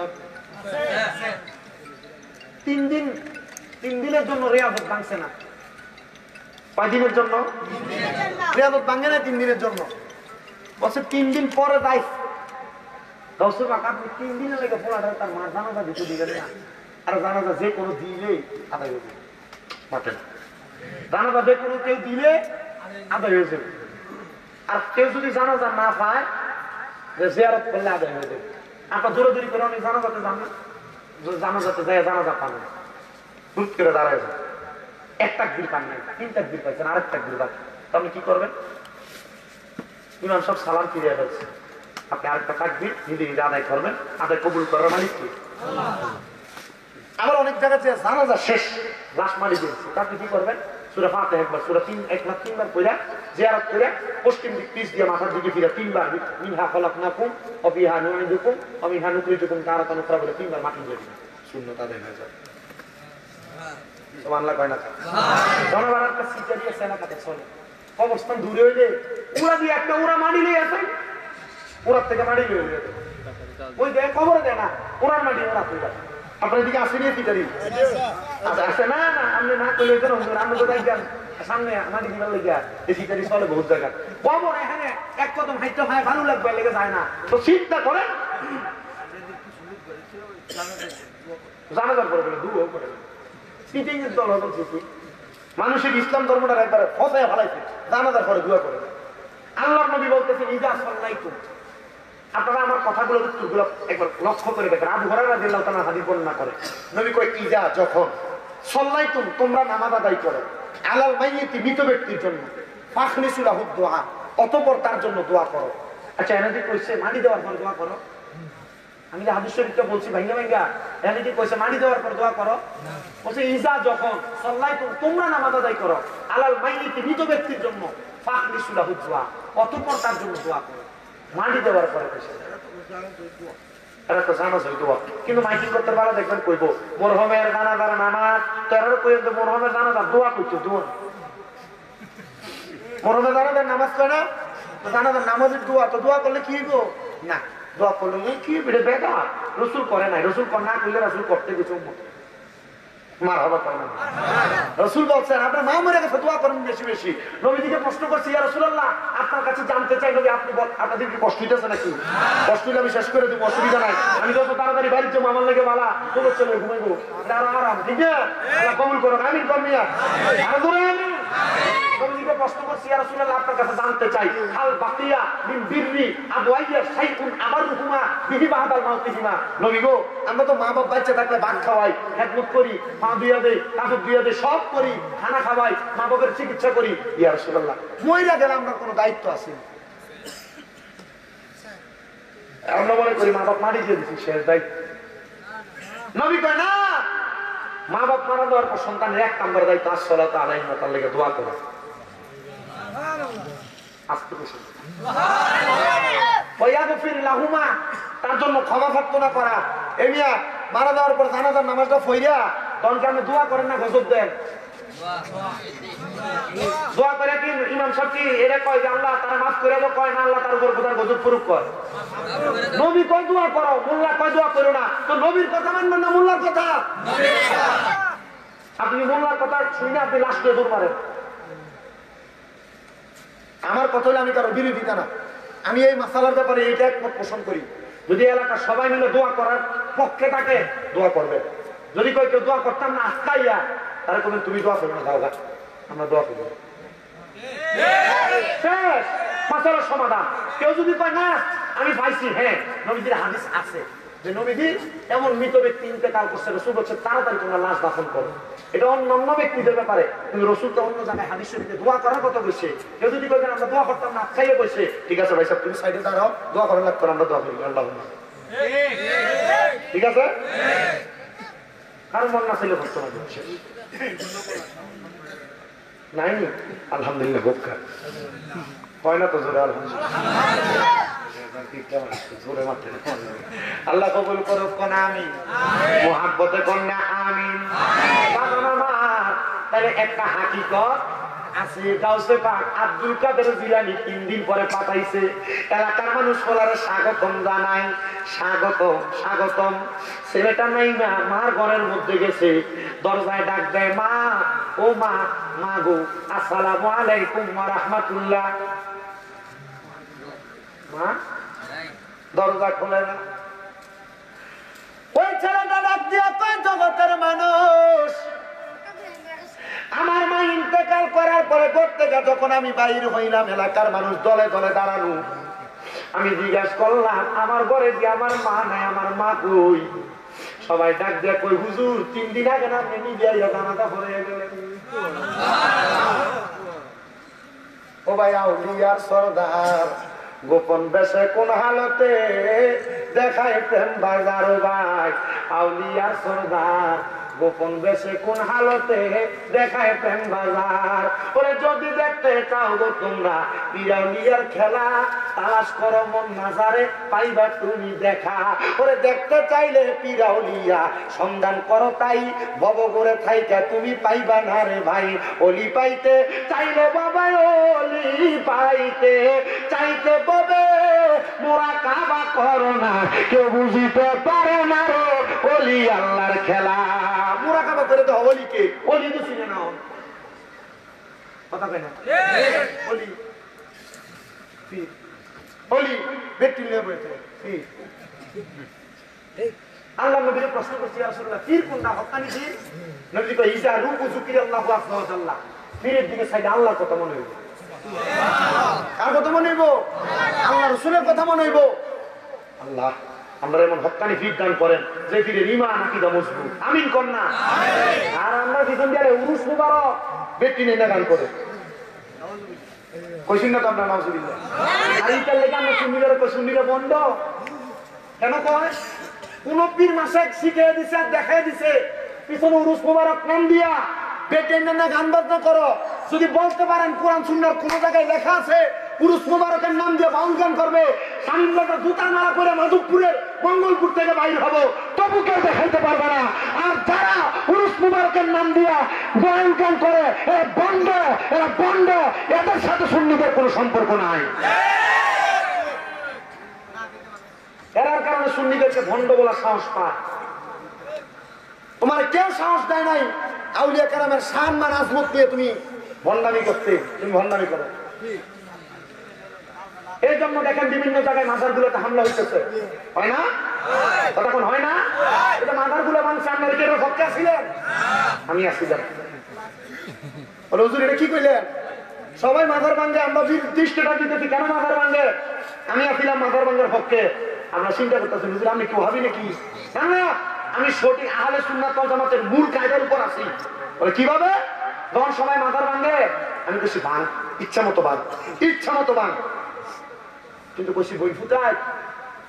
3 দিনের জন্য রিয়াজত ভাঙছে না কয় দিনের জন্য রিয়াজত ভাঙে না 3 দিনের জন্য বলছে 3 দিন পরে যাই গাউসে পাক আপনি 3 দিনের লেগে পোলাটা তার মার জানাজা দিতে দিবেন না আর জানাজা যে কোনো দিলেই আদায় হয়ে যাবে মাঠে জানাজা যে কোনো কেউ দিলে আদায় হয়ে যাবে আর কেউ যদি জানাজা না পায় জিয়ারত করলে আদায় হয়ে যাবে আপনার দৌড়াদৌড়ি করে অনেক জানাজাতে যান না জানাজাতে যায় জানাজা পান না হুট করে দাঁড়ায় যান 1 তাকবীর পান নাই 3 তাকবীর পাইছেন আরেক তাকবীর বাকি আপনি কি করবেন ইমাম সব সালাম ফিরিয়ে ফেলছে আপনি আরেকটা তাকবীর নিজে নিজে আদায় করবেন আদায় কবুল করার মালিক কি আবার অনেক জায়গায় জানাজা শেষ লাশ মারি দিয়েছে, তাকে কি করবেন? সূরা ফাতিহা একবার, সূরা 3 পড়া জিয়ারত করে পশ্চিম দিক পিছ দিয়ে মাথার দিকে ফিরে 3 বার মিনহা খলাকনাকুম ওয়া ফিহা নুঈদুকুম ওয়া মিনহা নুখরিজুকুম তারাতান উখরা বলে 3 বার মাটি দিয়ে দিবেন। সুন্নাত আদায় হয়ে যায়। সুবহানাল্লাহ কয় না? জনগণ একটা সিটারিয়া সেনা কাটে চলে অবস্থান দূরে হইলে উড়া দিয়ে একটা উড়া মাটি লই আসে, উড়ার থেকে মাটি লই আসে ওই দেয় খবরে দেয় না উড়ার মাটি উড়া কই যায়। আপনার দিকে আসেনি সিটারি? আচ্ছা আসে না না, আপনি না কইলে তো আমরা তো দেখবেন সামনে মাটি দিবার লেগে এই সিটারি চলে বহুত জায়গা। খবর এখানে এক কদম হাইটটা হয় ভালো লাগবে লেগে যায় না, তো চিন্তা করেন জানাজার পরে বলে দুও করে সিটিং এর দল হতো সিটি মানুষের ইসলাম ধর্মটা একবারে ফসায় ফেলাইছে, জানাজার পরে দোয়া করে। আল্লাহর নবী বলতেছেন ইজা সাল্লাইতুম, আপনারা আমার কথাগুলো উত্তরগুলো একবার লক্ষ্য করে দেখেন। আবু হুরায়রা রাদিয়াল্লাহু তাআলা হাদিস বর্ণনা করে নবী কয় ইজা যখন সাল্লাইতুম তোমরা নামাজ আদায় করো আলাল মাইয়িতি মৃত ব্যক্তির জন্য ফাখলিসু লাহু দুআ অতঃপর তার জন্য দোয়া করো। আচ্ছা এনাদি কইছে মাটি দেওয়ার পর দোয়া করো? আমি যে হাদিস শরীফটা বলছি ভাঙ্গা ভাঙ্গা এখানে কি কইছে মাটি দেওয়ার পর দোয়া করো? বলছে ইজা যখন সাল্লাইতুম তোমরা নামাজ আদায় করো আলাল মাইয়িতি মৃত ব্যক্তির জন্য ফাখলিসু লাহু দুআ অতঃপর তার জন্য দোয়া করো। মাটি দেওয়ার পরে কইছে এরা তো জানা যায় দোয়া, কিন্তু মাইকিং করতে পারা দেখবেন কইব মরহুমের জানাজার নামাজ তেরো কইব মরহুমের জানাজার দোয়া কইছো দোয়া মরহুমের জানাজার নামাজ কয় না, তো জানাজার নামাজের দোয়া, তো দোয়া করলে কি হইব না, দোয়া করলে কি বেড়ে বেটা রসুল করে নাই, রসুল না করলে রসুল করতে গেছে মারহাবা করে না। রসুল বলছেন আপনার মা মরে গেছে দোয়া করেন বেশি বেশি। নবীজিকে প্রশ্ন করছি ইয়া রাসূলুল্লাহ আপনার কাছে জানতে চাই নবী আপনি আপনাদের কি কষ্ট হইতেছে নাকি? কষ্ট হইলে আমি শেষ করে দেবো, অসুবিধা নাই, আমি যত তাড়াতাড়ি বাড়ির যাবো আমার লাগে বালা তোমার চলে ঘুমাইবো আরাম, ঠিক না? আল্লাহ কবুল করুন, আমিন করমিয়া আরো দূরে আমিন। নবীজিকে প্রশ্ন করছি ইয়া রাসূলুল্লাহ আপনার কাছে জানতে চাই হাল বাকিয়া মিন বিররি আবওয়াইয়া শাইউন আমারুহুমা বিহি বাদাল মাউতিহিমা। নবী গো আমরা তো মা বাপ বাচ্চা থাকলে ভাত খাওয়াই, খেদমত করি, পা ধুইয়া দেই, কাপড় ধুইয়া দেই, সব করি, খানা খাওয়াই, মা বাবার চিকিৎসা করি। ইয়া রাসূলুল্লাহ মইরা গেলে আমরা কোনো দায়িত্ব আছে? আমরা মনে করি মা বাপ মারি দিয়ে দিচ্ছি শেষ দায়িত্ব। নবী কয় না, মা বাপ মারা দেওয়ার পর সন্তানের 1 নম্বর দায়িত্ব আসসালাতু আলাইহিম তার লেগে দোয়া করা। তার জন্য ক্ষমা প্রার্থনা করা। এমিয়া মারা দেওয়ার পর জানাজার নামাজটা ফইরা তখন আপনি দোয়া করেন না, গজব দেন দোয়া করে কি ইমাম সাহেব কি এরা কয় যে আল্লাহ তারা মাফ করে দাও, কয় না আল্লাহ তার উপর খোদার গজব প্রয়োগ কর। নবী কয় দোয়া করো, মোল্লা কয় দোয়া করো না, তো নবীর কথা মানবেন না মোল্লার কথা? আপনি মোল্লার কথা শুনে আপনি লাশ করে দূর মারেন। আমার কথা হলে আমি কারো বিরোধিতা না, আমি এই মাসালার ব্যাপারে এইটা একমত পোষণ করি। যদি এলাকার সবাই মিলে দোয়া করার পক্ষে থাকে দোয়া করবে, যদি কেউ দোয়া করতাম না আজকাইয়া তারা করবেন তুমি দোয়া করবে না, যাও গা আমরা দোয়া করবো, শেষ মাসালার সমাধান। কেউ যদি কয় না আমি পাইছি, হ্যাঁ নবীজির হাদিস আছে যে নবীজি এমন মৃত ব্যক্তি ইন্তেকাল করছে, রসুল বলছে তাড়াতাড়ি তোমরা লাশ দাফন করো। এটা অন্য ব্যক্তিদের ব্যাপারে, কিন্তু রসুল তো অন্য জায়গায় হাদিস শরীফে দোয়া করার কথা বলছে। কেউ যদি কয় আমরা দোয়া করতাম না খাইয়ে বসে, ঠিক আছে ভাই সাহেব তুমি সাইডে দাঁড়াও, দোয়া করার লাগতো আমরা দোয়া করি আল্লাহুম্মা, ঠিক আছে? কারণ মন না ছিল ঘটনা ঘটছে নাই আলহামদুলিল্লাহ বোকা হয় না তো জোরে আলহামদুলিল্লাহ জোরে মারতে আল্লাহ কবুল করুক কোনা আমিন, মুহাব্বতে কন্যা আমিন। তাহলে একটা হাকিকত আছে, গাউসে পাক আব্দুল কাদের জিলানী 3 দিন পরে পাঠাইছে, এলাকার মানুষ বলারে স্বাগতম জানাই, স্বাগতম। ছেলেটা নাই না মার ঘরের মধ্যে গেছে, দরজায় ডাক দেয় মা, ও মা, মা গো আসসালামু আলাইকুম ওয়া রাহমাতুল্লাহ। মা দরজা খোলে না। ওই ছেলেটা ডাক দিয়া কয় জগতের মানুষ, আমার মা ইন্তেকাল করার পরে ঘর থেকে যখন আমি বাইর হইলাম, এলাকার মানুষ দলে দলে দাঁড়ানো, আমি জিজ্ঞাসা করলাম আমার ঘরে যে আমার মা নাই, আমার মা কই? সবাই ডাক দিয়া কই হুজুর 3 দিন আগে না আপনি নিজে জানাজা পড়ে গেলেন। ও ভাই আউলিয়ার সরদার, গোপন বেশে কোন হালতে দেখায় প্রেম বাজার ভাই আউলিয়ার সরদার গোপন বেশে কোন হালতে দেখায় প্রেম বাজার ওরে যদি দেখতে চাও গো তোমরা পিরাউলিয়ার খেলা তালাশ করো মন মাজারে পাইবা তুমি দেখা ওরে দেখতে চাইলে পিরাউলিয়া সন্ধান করো তাই ভব করে থাইকা তুমি পাইবা না রে ভাই অলি পাইতে চাইলে বাবা অলি পাইতে চাইতে ববে মোরা কাবা করো না কেউ বুঝিতে পারে না রে অলি আল্লাহর খেলা মোরা কাবা করে তো অলিকে অলি তো চিনে না কথা কয় না অলি অলি ব্যক্তি নিয়ে বলতে আল্লাহ নবীর প্রশ্ন করছি রাসূলুল্লাহ পীর কোনটা হক্কানি পীর নবী কয় ইজা রূপু যুকিরাল্লাহু আযজা ওয়া জাল্লা পীরের দিকে সাইডে আল্লাহর কথা মনে হইব কার কথা মনে হইব আল্লাহ রাসূলের কথা মনে হইব আল্লাহ আমরা এমন হক্কানি পীর দান করেন যে পীরের ঈমান আকীদা মজবুত আমিন কোন না আমিন আর আমরা দিন দিলে উরুস মুবারক ব্যক্তি নিয়ে গান করে কইছেন না তো আপনারা নাউজুবিল্লাহ আর এইটার লেগে আমরা সুন্নিরা কই সুন্নিরা বন্ধ কেন কয় কোন পীর মাসে শিখিয়ে দিছে আর দেখাই দিছে পিছনে উরুস মুবারক নাম দিয়া বেটেন না গান বাজনা করো যদি বলতে পারেন কোরআন সুন্নাহর কোন জায়গায় লেখা আছে উরুস মুবারকের নাম দিয়ে বাউল গান করবে স্বামীগুলোকে জুতা মারা করে মাধবপুরের মঙ্গলপুর থেকে বাইর হবো তবু কেউ দেখাইতে পারবে না আর যারা উরুস মুবারকের নাম দিয়া বাউল গান করে এরা বন্ড এদের সাথে সুন্নিদের কোনো সম্পর্ক নাই এরার কারণে সুন্নিদেরকে ভণ্ড বলা সাহস পায় তোমার কেউ সাহস দেয় নাই আউলিয়া কেরামের শান মান আজমত নিয়ে তুমি ভণ্ডামি করতে তুমি ভণ্ডামি করো এই জন্য দেখেন বিভিন্ন জায়গায় মাজার গুলোতে হামলা হইতেছে হয় না তখন হয় না এটা মাজার গুলো মানুষ আপনার কেন ভক্ত ছিলেন আমি আসছিলাম হুজুর এটা কি কইলেন সবাই মাজার ভাঙ্গে আমরা দৃষ্টিটা দিতেছি কেন মাজার ভাঙ্গে আমি আসছিলাম মাজার ভাঙ্গের পক্ষে আমরা চিন্তা করতেছি হুজুর আমি কেউ ভাবি নাকি না আমি সঠিক আহলে সুন্নাত ওয়াল জামাতের মূল কায়দার উপর আছি বলে কিভাবে যখন সবাই মাজার ভাঙ্গে আমি কইছি ভাঙ ইচ্ছা মতো ভাঙ কিন্তু কইছি বই ফুটায়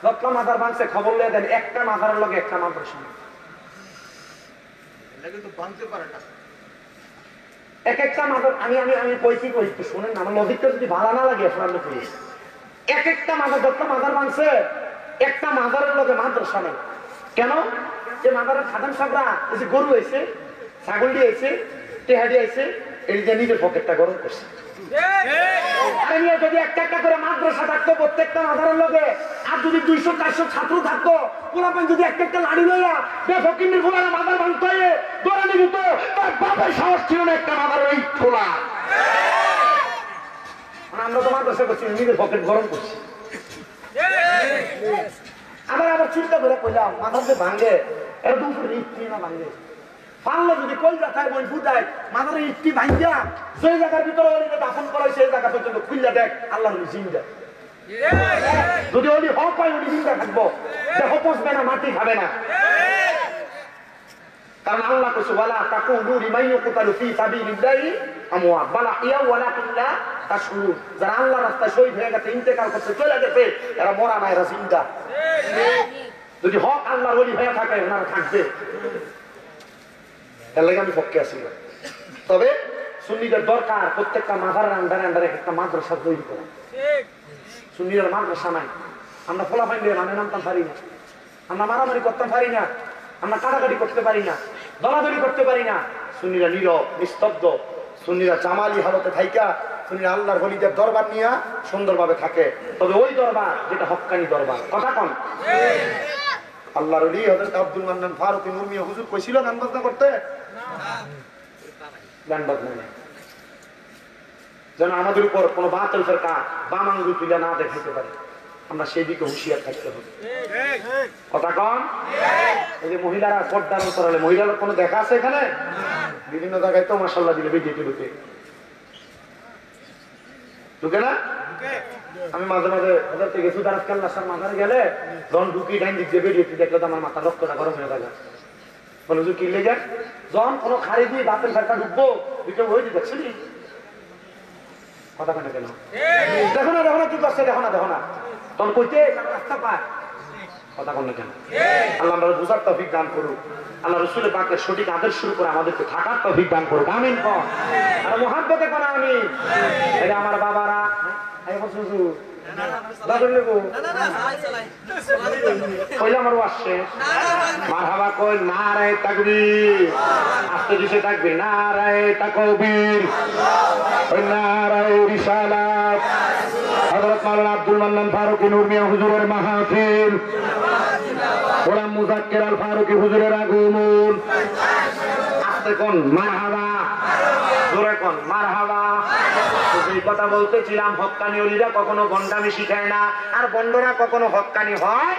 যত মাজার ভাঙছে খবর লিয়ে দেন একটা মাজারের লগে একটা মাদ্রাসা কিন্তু ভাঙতে পারে না এক একটা মাজার আমি কইছি শুনেন না আমার লজিকটা যদি ভালো না লাগে আপনার কই এক একটা মাজার যত মাজার ভাঙছে একটা মাজারের লগে মাদ্রাসা নেই কেন যে মাজারের খাদাম সাহেবরা এই যে গরু আইছে ছাগল দিয়ে আইছে টেহাডি আইছে এই যে নিজের পকেটটা গরম করছে যদি একটা একটা করে মাদ্রাসা থাকতো প্রত্যেকটা মাজারের লগে আর যদি 200-400 ছাত্র থাকতো পোলাপান যদি একটা একটা লাড়ি লইয়া বেফকিন্দির ফুলারা মাজার ভাঙতে হয়ে দৌড়ানি দিত তার বাবার সাহস ছিল না একটা মাজার ওই খোলা আমরা তো মাদ্রাসা করছি নিজের পকেট গরম করছি আবার চিন্তা করে কইলাম মাথার যে ভাঙে এর দুপুর ইটটি না ভাঙে পারলে যদি কলজা খায় বই ফুটায় মাথার ইটটি ভাঙিয়া সেই জায়গার ভিতরে অলিকে দাফন করায় সেই জায়গা পর্যন্ত খুললে দেখ আল্লাহ জিন্দা যদি অলি হক হয় অলি জিন্দা থাকবো দেহ পচবে না মাটি খাবে না কারণ আল্লাহ কইছে ওয়ালা তাকুলু লিমান ইয়াকুতালু ফি সাবিলিল্লাহি আমওয়াত বালা ইয়া ওয়ালাকিল্লা তাশউরুন যারা আল্লাহর রাস্তায় শহীদ হয়ে গেছে ইন্তেকাল করতে চলে গেছে এরা মরা না এরা জিন্দা যদি হক আল্লাহর ওলি হয়ে থাকে ওনারা থাকবে এর লাগে আমি পক্ষে আছি তবে সুন্নিদের দরকার প্রত্যেকটা মাজারের আন্ডারে একটা মাদ্রাসা তৈরি করা সুন্নিদের মাদ্রাসা নাই আমরা ফলাফাইন দিয়ে মানে নামতাম পারি না আমরা মারামারি করতে পারি না আমরা কাটাকাটি করতে পারি না দলাদলি করতে পারি না সুন্নিরা নীরব নিস্তব্ধ সুন্নিরা জামালি হালতে থাইকা সুন্নিরা আল্লাহর ওলিদের দরবার নিয়ে সুন্দরভাবে থাকে তবে ওই দরবার যেটা হক্কানি দরবার কথা কোন আল্লাহর ওলি হযরত আব্দুল মান্নান ফারুকী নুরমি হুজুর কইছিল গান বাজনা করতে গান বাজনা না যেন আমাদের উপর কোনো বাতিল ফিরকা বাম আঙ্গুল তুলে না দেখাতে পারে আমরা সেই দিকে হুঁশিয়ার থাকতে হবে কথা কন এই যে মহিলারা পর্দার অন্তরালে মহিলার কোনো দেখা আছে এখানে বিভিন্ন জায়গায় তো মাশাআল্লাহ দিলে বেজিতে ঢুকে না আমি মাঝে মাঝে ওদের থেকে সুদারাত কাল্লাসার মাথায় গেলে যখন ঢুকি ডাইন দিক দিয়ে বেরিয়েছি দেখলে তো আমার মাথা রক্তটা গরম হয়ে থাকে বলে হুজুর কি লেগে যখন কোনো খারি দিয়ে বাতিল ফেরকা ঢুকবো দিকে ওই যে দেখছিলি কথা কেন কেন দেখো না কি করছে, দেখো না তখন কইতে রাস্তা পায়, কথা কেন কেন। আল্লাহ আমরা বুঝার তৌফিক দান করুক, আল্লাহ রসুলের পাকের সঠিক আদর্শের উপর আমাদেরকে থাকার তৌফিক দান করুক, আমিন কর। আর মুহাব্বতে কোন আমিন। এটা আমার বাবারা মারহাবা কই নারায়ে তাকবীর, আস্তে দিশে থাকবে নারায়ে তাকবীর, ওই নারায়ে রিসালাত, হযরত মাওলানা আব্দুল মান্নান ফারুকী নূর মিয়া হুজুরের মাহফিল, গোলাম মুজাক্কির আল ফারুকী হুজুরের আগমন, আস্তে কোন মারহাবা, জোরে কোন মারহাবা। এই কথা বলতেছিলাম, হক্কানি ওলিরা কখনো গন্ডামি শিখায় না, আর বন্ডরা কখনো হক্কানি হয়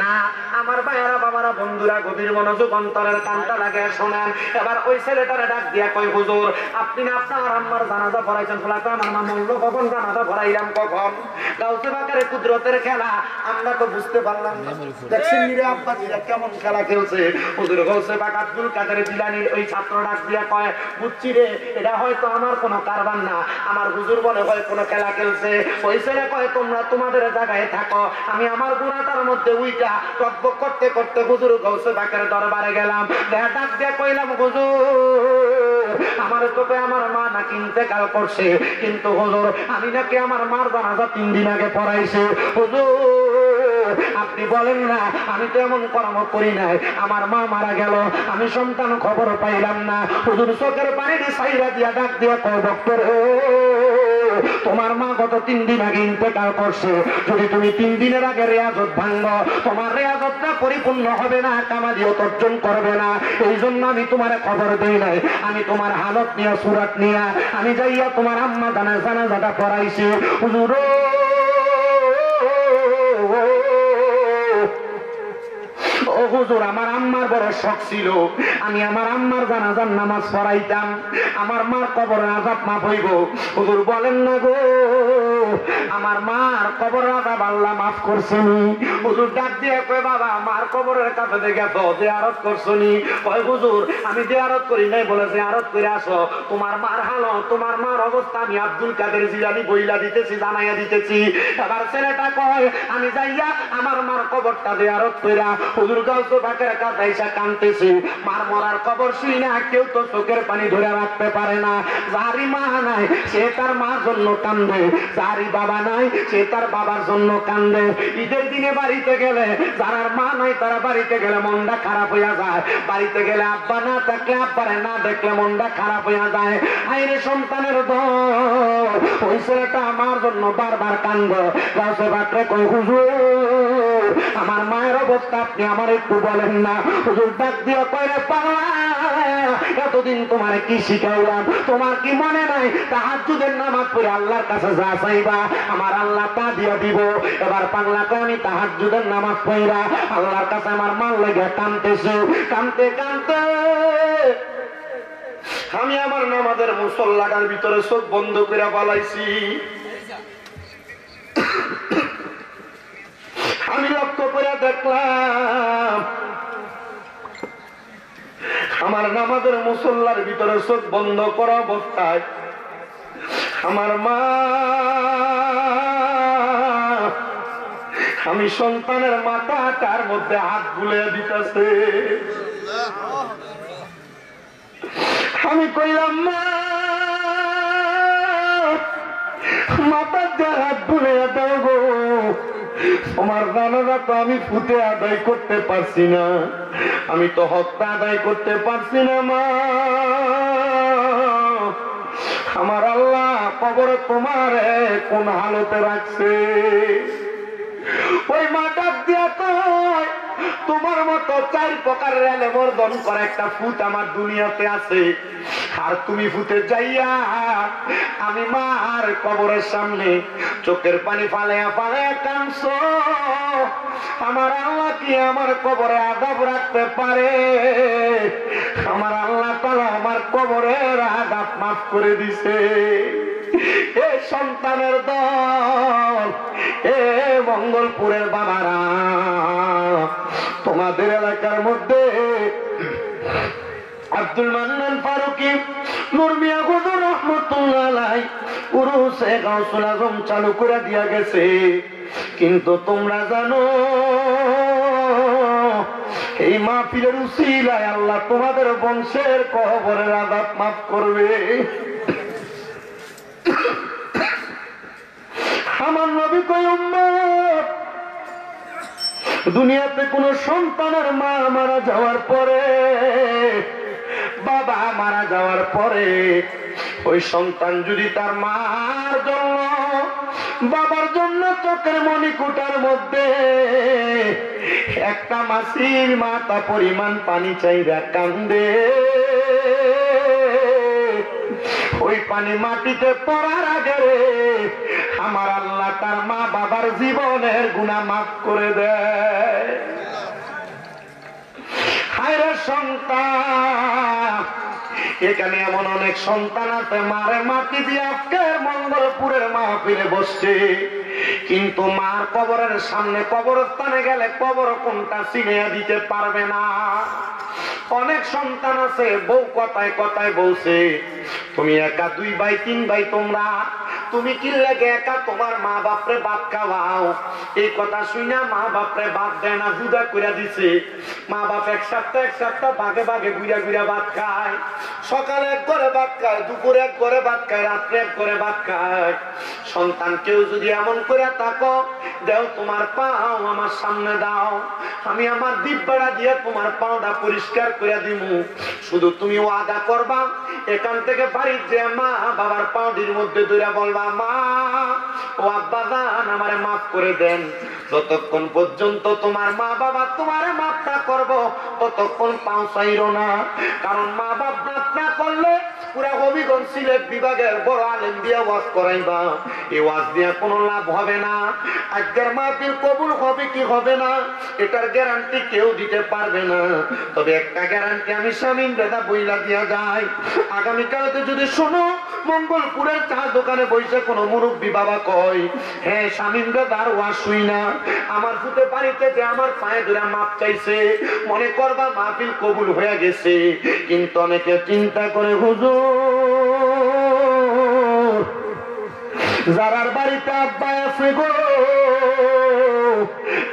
না। আমার ভাইয়েরা বাবারা বন্ধুরা গভীর মনোযোগ অন্তরের কানটা লাগিয়ে শোনেন। এবার ওই ছেলেটারে ডাক দিয়া কই, হুজুর আপনি না আপনার আম্মার জানাজা পড়াইছেন, ফলাকা আমার মা মরল কখন, জানাজা পড়াইলাম কখন? গাউসে বাকারে কুদরতের খেলা আমরা তো বুঝতে পারলাম না। দেখছেন নিরে আব্বাজিরা কেমন খেলা খেলছে। হুজুর গাউসে বাক আব্দুল কাদের জিলানীর ওই ছাত্র ডাক দিয়া কয়, বুঝছি রে এটা হয়তো আমার কোনো কারবার না, আমার হুজুর বলে হয় কোনো খেলা খেলছে। ওই ছেলে কয়, তোমরা তোমাদের জায়গায় থাকো, আমি আমার গুনাহটার মধ্যে উইটা টকবক করতে করতে হুজুর গাউসে বাকের দরবারে গেলাম। ডাক দিয়ে কইলাম, হুজুর আমার তোকে আমার মা নাকি ইন্তেকাল করছে, কিন্তু হুজুর আমি নাকি আমার মার জানাজা 3 দিন আগে পড়াইছি। হুজুর আপনি বলেন না, আমি তো এমন কর্ম করি নাই, আমার মা মারা গেল, আমি সন্তান খবর পাইলাম না। হুজুর চোখের পানি দিয়ে সাইরা দিয়া ডাক দিয়া কয়, ডক্টর তোমার মা গত 3 দিন আগে ইন্তেকাল করছে, যদি তুমি 3 দিনের আগে রেয়াজত ভাঙব, তোমার রেয়াজতটা পরিপূর্ণ হবে না, কামালিয়ত অর্জন করবে না। এই জন্য আমি তোমার খবর দেই নাই, আমি তোমার হালত নিয়ে সুরাত নিয়ে আমি যাইয়া তোমার আম্মা জানাজাটা পড়াইছি। হুজুর ও হুজুর আমার আম্মার বড় শখ ছিল, আমি আমার আম্মার জানাজার নামাজ পড়াইতাম, আমার মার কবরের আযাব মাফ হইব। হুজুর বলেন না গো, আমার মার কবরের আযাব আল্লাহ মাফ করছেনি। হুজুর ডাক দিয়ে কয়, বাবা মার কবরের কাছে দেখে তো জিয়ারত করছনি? কয়, হুজুর আমি জিয়ারত করি নাই, বলে জিয়ারত করে আসো, তোমার মার হালত, তোমার মার অবস্থা আমি আব্দুল কাদের জিলানী বইলা দিতেছি, জানাইয়া দিতেছি। এবার ছেলেটা কয়, আমি যাইয়া আমার মার কবরটা জিয়ারত কইরা হুজুর গাউসে বাকের কাছে এসে কাঁদতেছি। মার মরার কবর শুই না, কেউ তো চোখের পানি ধরে রাখতে পারে না। যারই মা নাই সে তার মার জন্য কান্দে, যারই বাবা নাই সে তার বাবার জন্য কান্দে। ঈদের দিনে বাড়িতে গেলে, যার মা নাই তারা বাড়িতে গেলে মনটা খারাপ হইয়া যায়, বাড়িতে গেলে আব্বা না থাকলে আব্বারে না দেখলে মনটা খারাপ হইয়া যায়। আইরে সন্তানের দল, ওই ছেলেটা আমার জন্য বারবার কান্দে। গাউসে বাকরে কই, হুজুর আমার মায়ের অবস্থা আপনি আমার একটু বলেন না। হুজুর ডাক দিয়া কয়, রে পাগলা, এতদিন তোমার কি শিখাইলাম, তোমার কি মনে নাই তাহাজ্জুদের নামাজ পড়ে আল্লাহর কাছে যা চাইবা আমার আল্লাহ তা দিয়া দিব। এবার পাগলা কয়, আমি তাহাজ্জুদের নামাজ পড়া আল্লাহর কাছে আমার মাল লেগে কাঁদতেছি, কাঁদতে কাঁদতে আমি আমার নামাজের মুসল্লাটার ভিতরে চোখ বন্ধ করে পালাইছি। আমি লক্ষ্য করে দেখলাম আমার নামাজের মুসল্লার ভিতরে চোখ বন্ধ করা অবস্থায় আমার মা, আমি সন্তানের মাথাটার মধ্যে হাত বুলে দিতেছে। আমি কইলাম, মা মাথার দিয়ে হাত বুলে দাও গো, তোমার জানাজা তো আমি ফুটে আদায় করতে পারছি না, আমি তো হত্যা আদায় করতে পারছি না মা। আমার আল্লাহ কবরে তোমারে কোন হালতে রাখছে? ওই মা ডাক দিয়া কয়, তোমার মতো 4 প্রকারের এলেমর দন করা একটা ফুট আমার দুনিয়াতে আছে, আর তুমি ফুটে যাইয়া আমি মার কবরের সামনে চোখের পানি ফালাইয়া ফালাইয়া কাঁদছো। আমার আল্লাহ কি আমার কবরে আযাব রাখতে পারে? আমার আল্লাহ তাআলা আমার কবরের আযাব মাফ করে দিছে। এ সন্তানের দল, এ মঙ্গলপুরের বাবারা, তোমাদের এলাকার মধ্যে আব্দুল মান্নান ফারুকী নূর মিয়া হুজুর রাহমাতুল্লাহ আলাইহি উরুসে গাউসুল আজম চালু করে দিয়া গেছে। কিন্তু তোমরা জানো এই মাহফিলের উসিলায় আল্লাহ তোমাদের বংশের কবরের আযাব মাফ করবে। আমার নবী কয় উম্মত, দুনিয়াতে কোন সন্তানের মা মারা যাওয়ার পরে, বাবা মারা যাওয়ার পরে ওই সন্তান যদি তার মার জন্য বাবার জন্য চোখের মণিকুটার মধ্যে একটা মাসির মাথা পরিমাণ পানি চাইরা কান্দে, ওই পানি মাটিতে পড়ার আগে আমার আল্লাহ তার মা বাবার জীবনের গুনাহ মাফ করে দেয়। হায়রে সন্তান, এখানে এমন অনেক সন্তান আছে মারে মাটি দিয়ে আজকের মঙ্গলপুরের মাহফিলে বসছে, কিন্তু মার কবরের সামনে কবরস্থানে গেলে কবর কোনটা চিনে দিতে পারবে না। অনেক সন্তান আছে বউ কথায় কথায় বলছে তুমি একা 2 ভাই 3 ভাই, তোমরা তুমি কি লাগে একা তোমার মা বাপরে ভাত খাওয়াও। এই কথা শুনে মা বাপরে ভাত দেয় না, জুদা করে দিছে। মা বাপ এক সপ্তাহ ভাগে ভাগে ঘুরা ঘুরা ভাত খায়। সকালে এক করে ভাত খায়, দুপুরে এক করে ভাত খায়, রাত্রে এক করে ভাত খায়। সন্তান কেউ যদি এমন করে থাকো, দেও তোমার পাও আমার সামনে দাও, আমি আমার দিব্যটা দিয়ে তোমার পাওটা পরিষ্কার করে দিমু। শুধু তুমি ওয়াদা করবা এখান থেকে বাড়ি যে মা বাবার পাউডির মধ্যে ধরে বলবা মা ও আব্বা জান আমারে মাফ করে দেন। যতক্ষণ পর্যন্ত তোমার মা বাবা তোমারে মাফ না করবো ততক্ষণ পাও চাইরো না। কারণ মা বাপ মাফ না করলে পুরা হবিগঞ্জ সিলেট বিভাগের বড় আলেম দিয়ে ওয়াজ করাইবা, এই ওয়াজ দিয়ে কোনো লাভ হবে না। আজকের মাহফিল কবুল হবে কি হবে না এটার গ্যারান্টি কেউ দিতে পারবে না। তবে একটা গ্যারান্টি আমি শামীম দাদা বইলা দিয়া যায়, আগামীকালকে যদি শোনো মঙ্গলপুরের চা দোকানে বসে কোনো মুরব্বী বাবা কয় হ্যাঁ শামীম দাদার ওয়াজ শুই না, আমার ফুটে বাড়িতে যে আমার পায়ে ধরে মাপ চাইছে, মনে করবা মাহফিল কবুল হয়ে গেছে। কিন্তু অনেকে চিন্তা করে হুজুর যারার বাড়িতে আব্বা আছে গো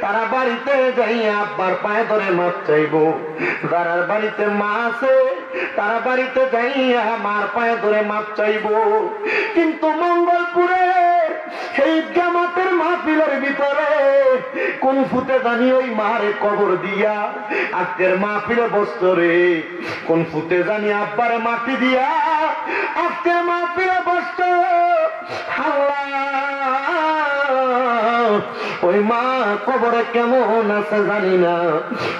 তারা বাড়িতে যাই আব্বার পায়ে ধরে মাপ চাইবো, যারার বাড়িতে মা আছে তারা বাড়িতে যাই আমার পায়ে ধরে মাপ চাইবো। কিন্তু মঙ্গলপুরে সেই জামাতের মাহফিলের ভিতরে কোন ফুটে জানি ওই মারে কবর দিয়া আজকের মাহফিলে বসতো রে, কোন ফুটে জানি আব্বারে মাটি দিয়া আজকের মাহফিলে বসতো। ওই মা কবরে কেমন আছে জানি না,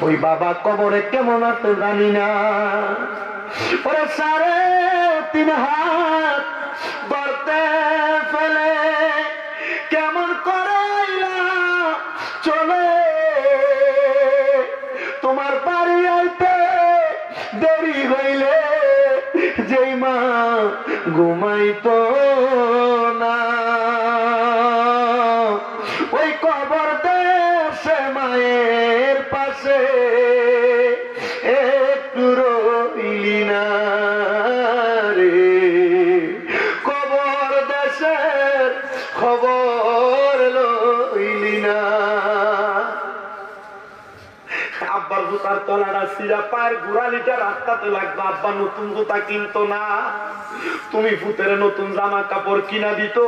ওই বাবা কবরে কেমন আছে জানি না। ওরে 3.5 হাত গর্তে ফেলে কেমন করে চলে তোমার বাড়ি আইতে দেরি হইলে যেই মা ঘুমাইতো না, ওই কবর দেশে মায়ের পাশে একটু রইলি না রে, কবর দেশের খবর লইলি না। আব্বার জুতার তলাটা সিরা পায়ের গোড়ালিটা রাস্তাতে লাগবে, আব্বা নতুন জুতা কিনতো না, তুমি ভূতের নতুন জামা কাপড় কিনা দিত।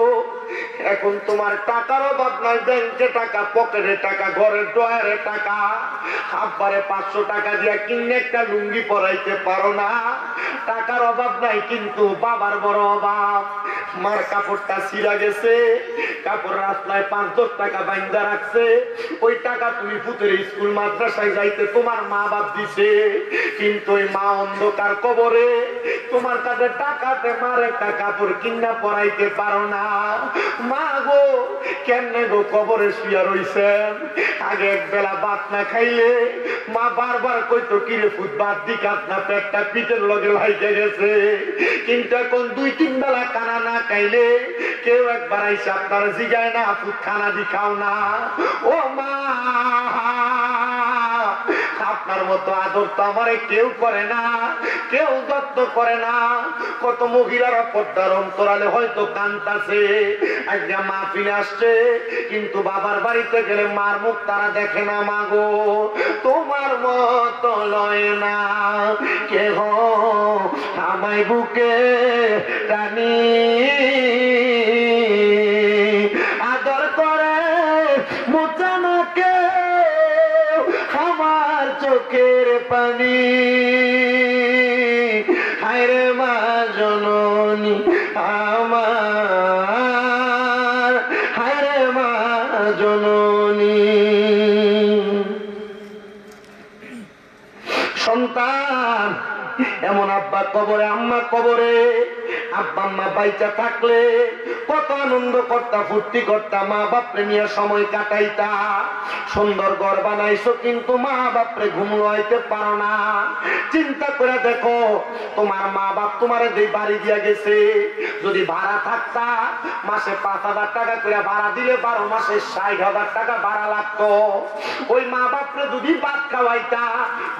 এখন তোমার টাকার অভাব নাই, ব্যাংকে টাকা, পকেটে টাকা, ঘরের ড্রয়ারে টাকা, আব্বারে 500 টাকা দিয়া কিনে একটা লুঙ্গি পরাইতে পারো না। টাকার অভাব নাই কিন্তু বাবার বড় অভাব, মার কাপড়টা ছিঁড়া গেছে, কাপড় রাস্তায় 5-10 টাকা বাইন্দা রাখছে, ওই টাকা তুমি ভূতের স্কুল মাদ্রাসায় যাইতে তোমার মা বাপ দিছে, কিন্তু ওই মা অন্ধকার কবরে তোমার কাছে টাকাতে মার একটা কাপড় কিনা পরাইতে পারো না। মা গো কেমনে গো কবরে শুয়া রইছেন, আগে এক বেলা ভাত না খাইলে মা বারবার কইতো কিরে ফুট ভাত দি কাট না, পেটটা পিঠের লগে লাইতে গেছে, কিন্তু এখন 2-3 বেলা খানা না খাইলে কেউ একবার আইসে আপনার জিগায় না ফুট খানা দি খাও না। ও মা আপনার মতো আদর তো আমারে কেউ করে না, কেউ যত্ন করে না। কত মহিলারা পর্দার অন্তরালে হয়তো কাঁদতাছে, আজকে মাহফিলে আসছে, কিন্তু বাবার বাড়িতে গেলে মার মুখ তারা দেখে না। মাগো তোমার মতো লয় না কেহ আমায় বুকে টানি, আদর করে মোচানাকে আমার চোখের পানি। হায়রে মা জননী আমার, হায়রে মা জননী। সন্তান এমন আব্বা কবরে, আম্মা কবরে। আব্বা আম্মা বাইচা থাকলে কত আনন্দ করতা, ফুর্তি করতা, মা বাপরে নিয়ে সময় কাটাইতা। সুন্দর ঘর বানাইছো, কিন্তু মা বাপরে ঘুমাইতে পারো না। চিন্তা করে দেখো, তোমার মা বাপ তোমারে যে বাড়ি দিয়া গেছে, যদি ভাড়া থাকতা মাসে 5,000 টাকা করে ভাড়া দিলে 12 মাসে 60,000 টাকা ভাড়া লাগতো। ওই মা বাপরে যদি ভাত খাওয়াইতা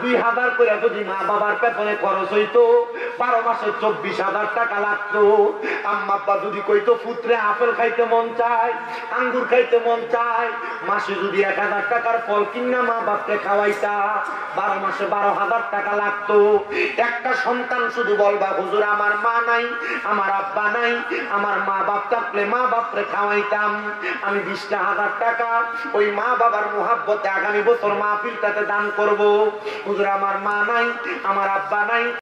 2,000 করে যদি মা বাবার পেছনে খরচ হইতো, 12 মাসে 24,000 টাকা লাগতো। আম্মা আব্বা যদি কইতো পুত্রে আপেল খাইতে মন চায়, আঙ্গুর খাইতে মন চায়, মাসে যদি 1,000 টাকার ফল কিনা মা বাপকে খাওয়াইতা, 12 মাসে 12,000 টাকা লাগতো। একটা সন্তান শুধু বলবা হুজুর আমার মা নাই, আমার আব্বা নাই, আমার মা বাপ থাকলে মা বাপরে খাওয়াইতাম। আমি 20,000 টাকা ওই মা বাবার মোহাব্বতে আগামী বছর মাহফিলটাতে দান করব। হুজুর আমার মা নাই, আমার আব্বা নাই,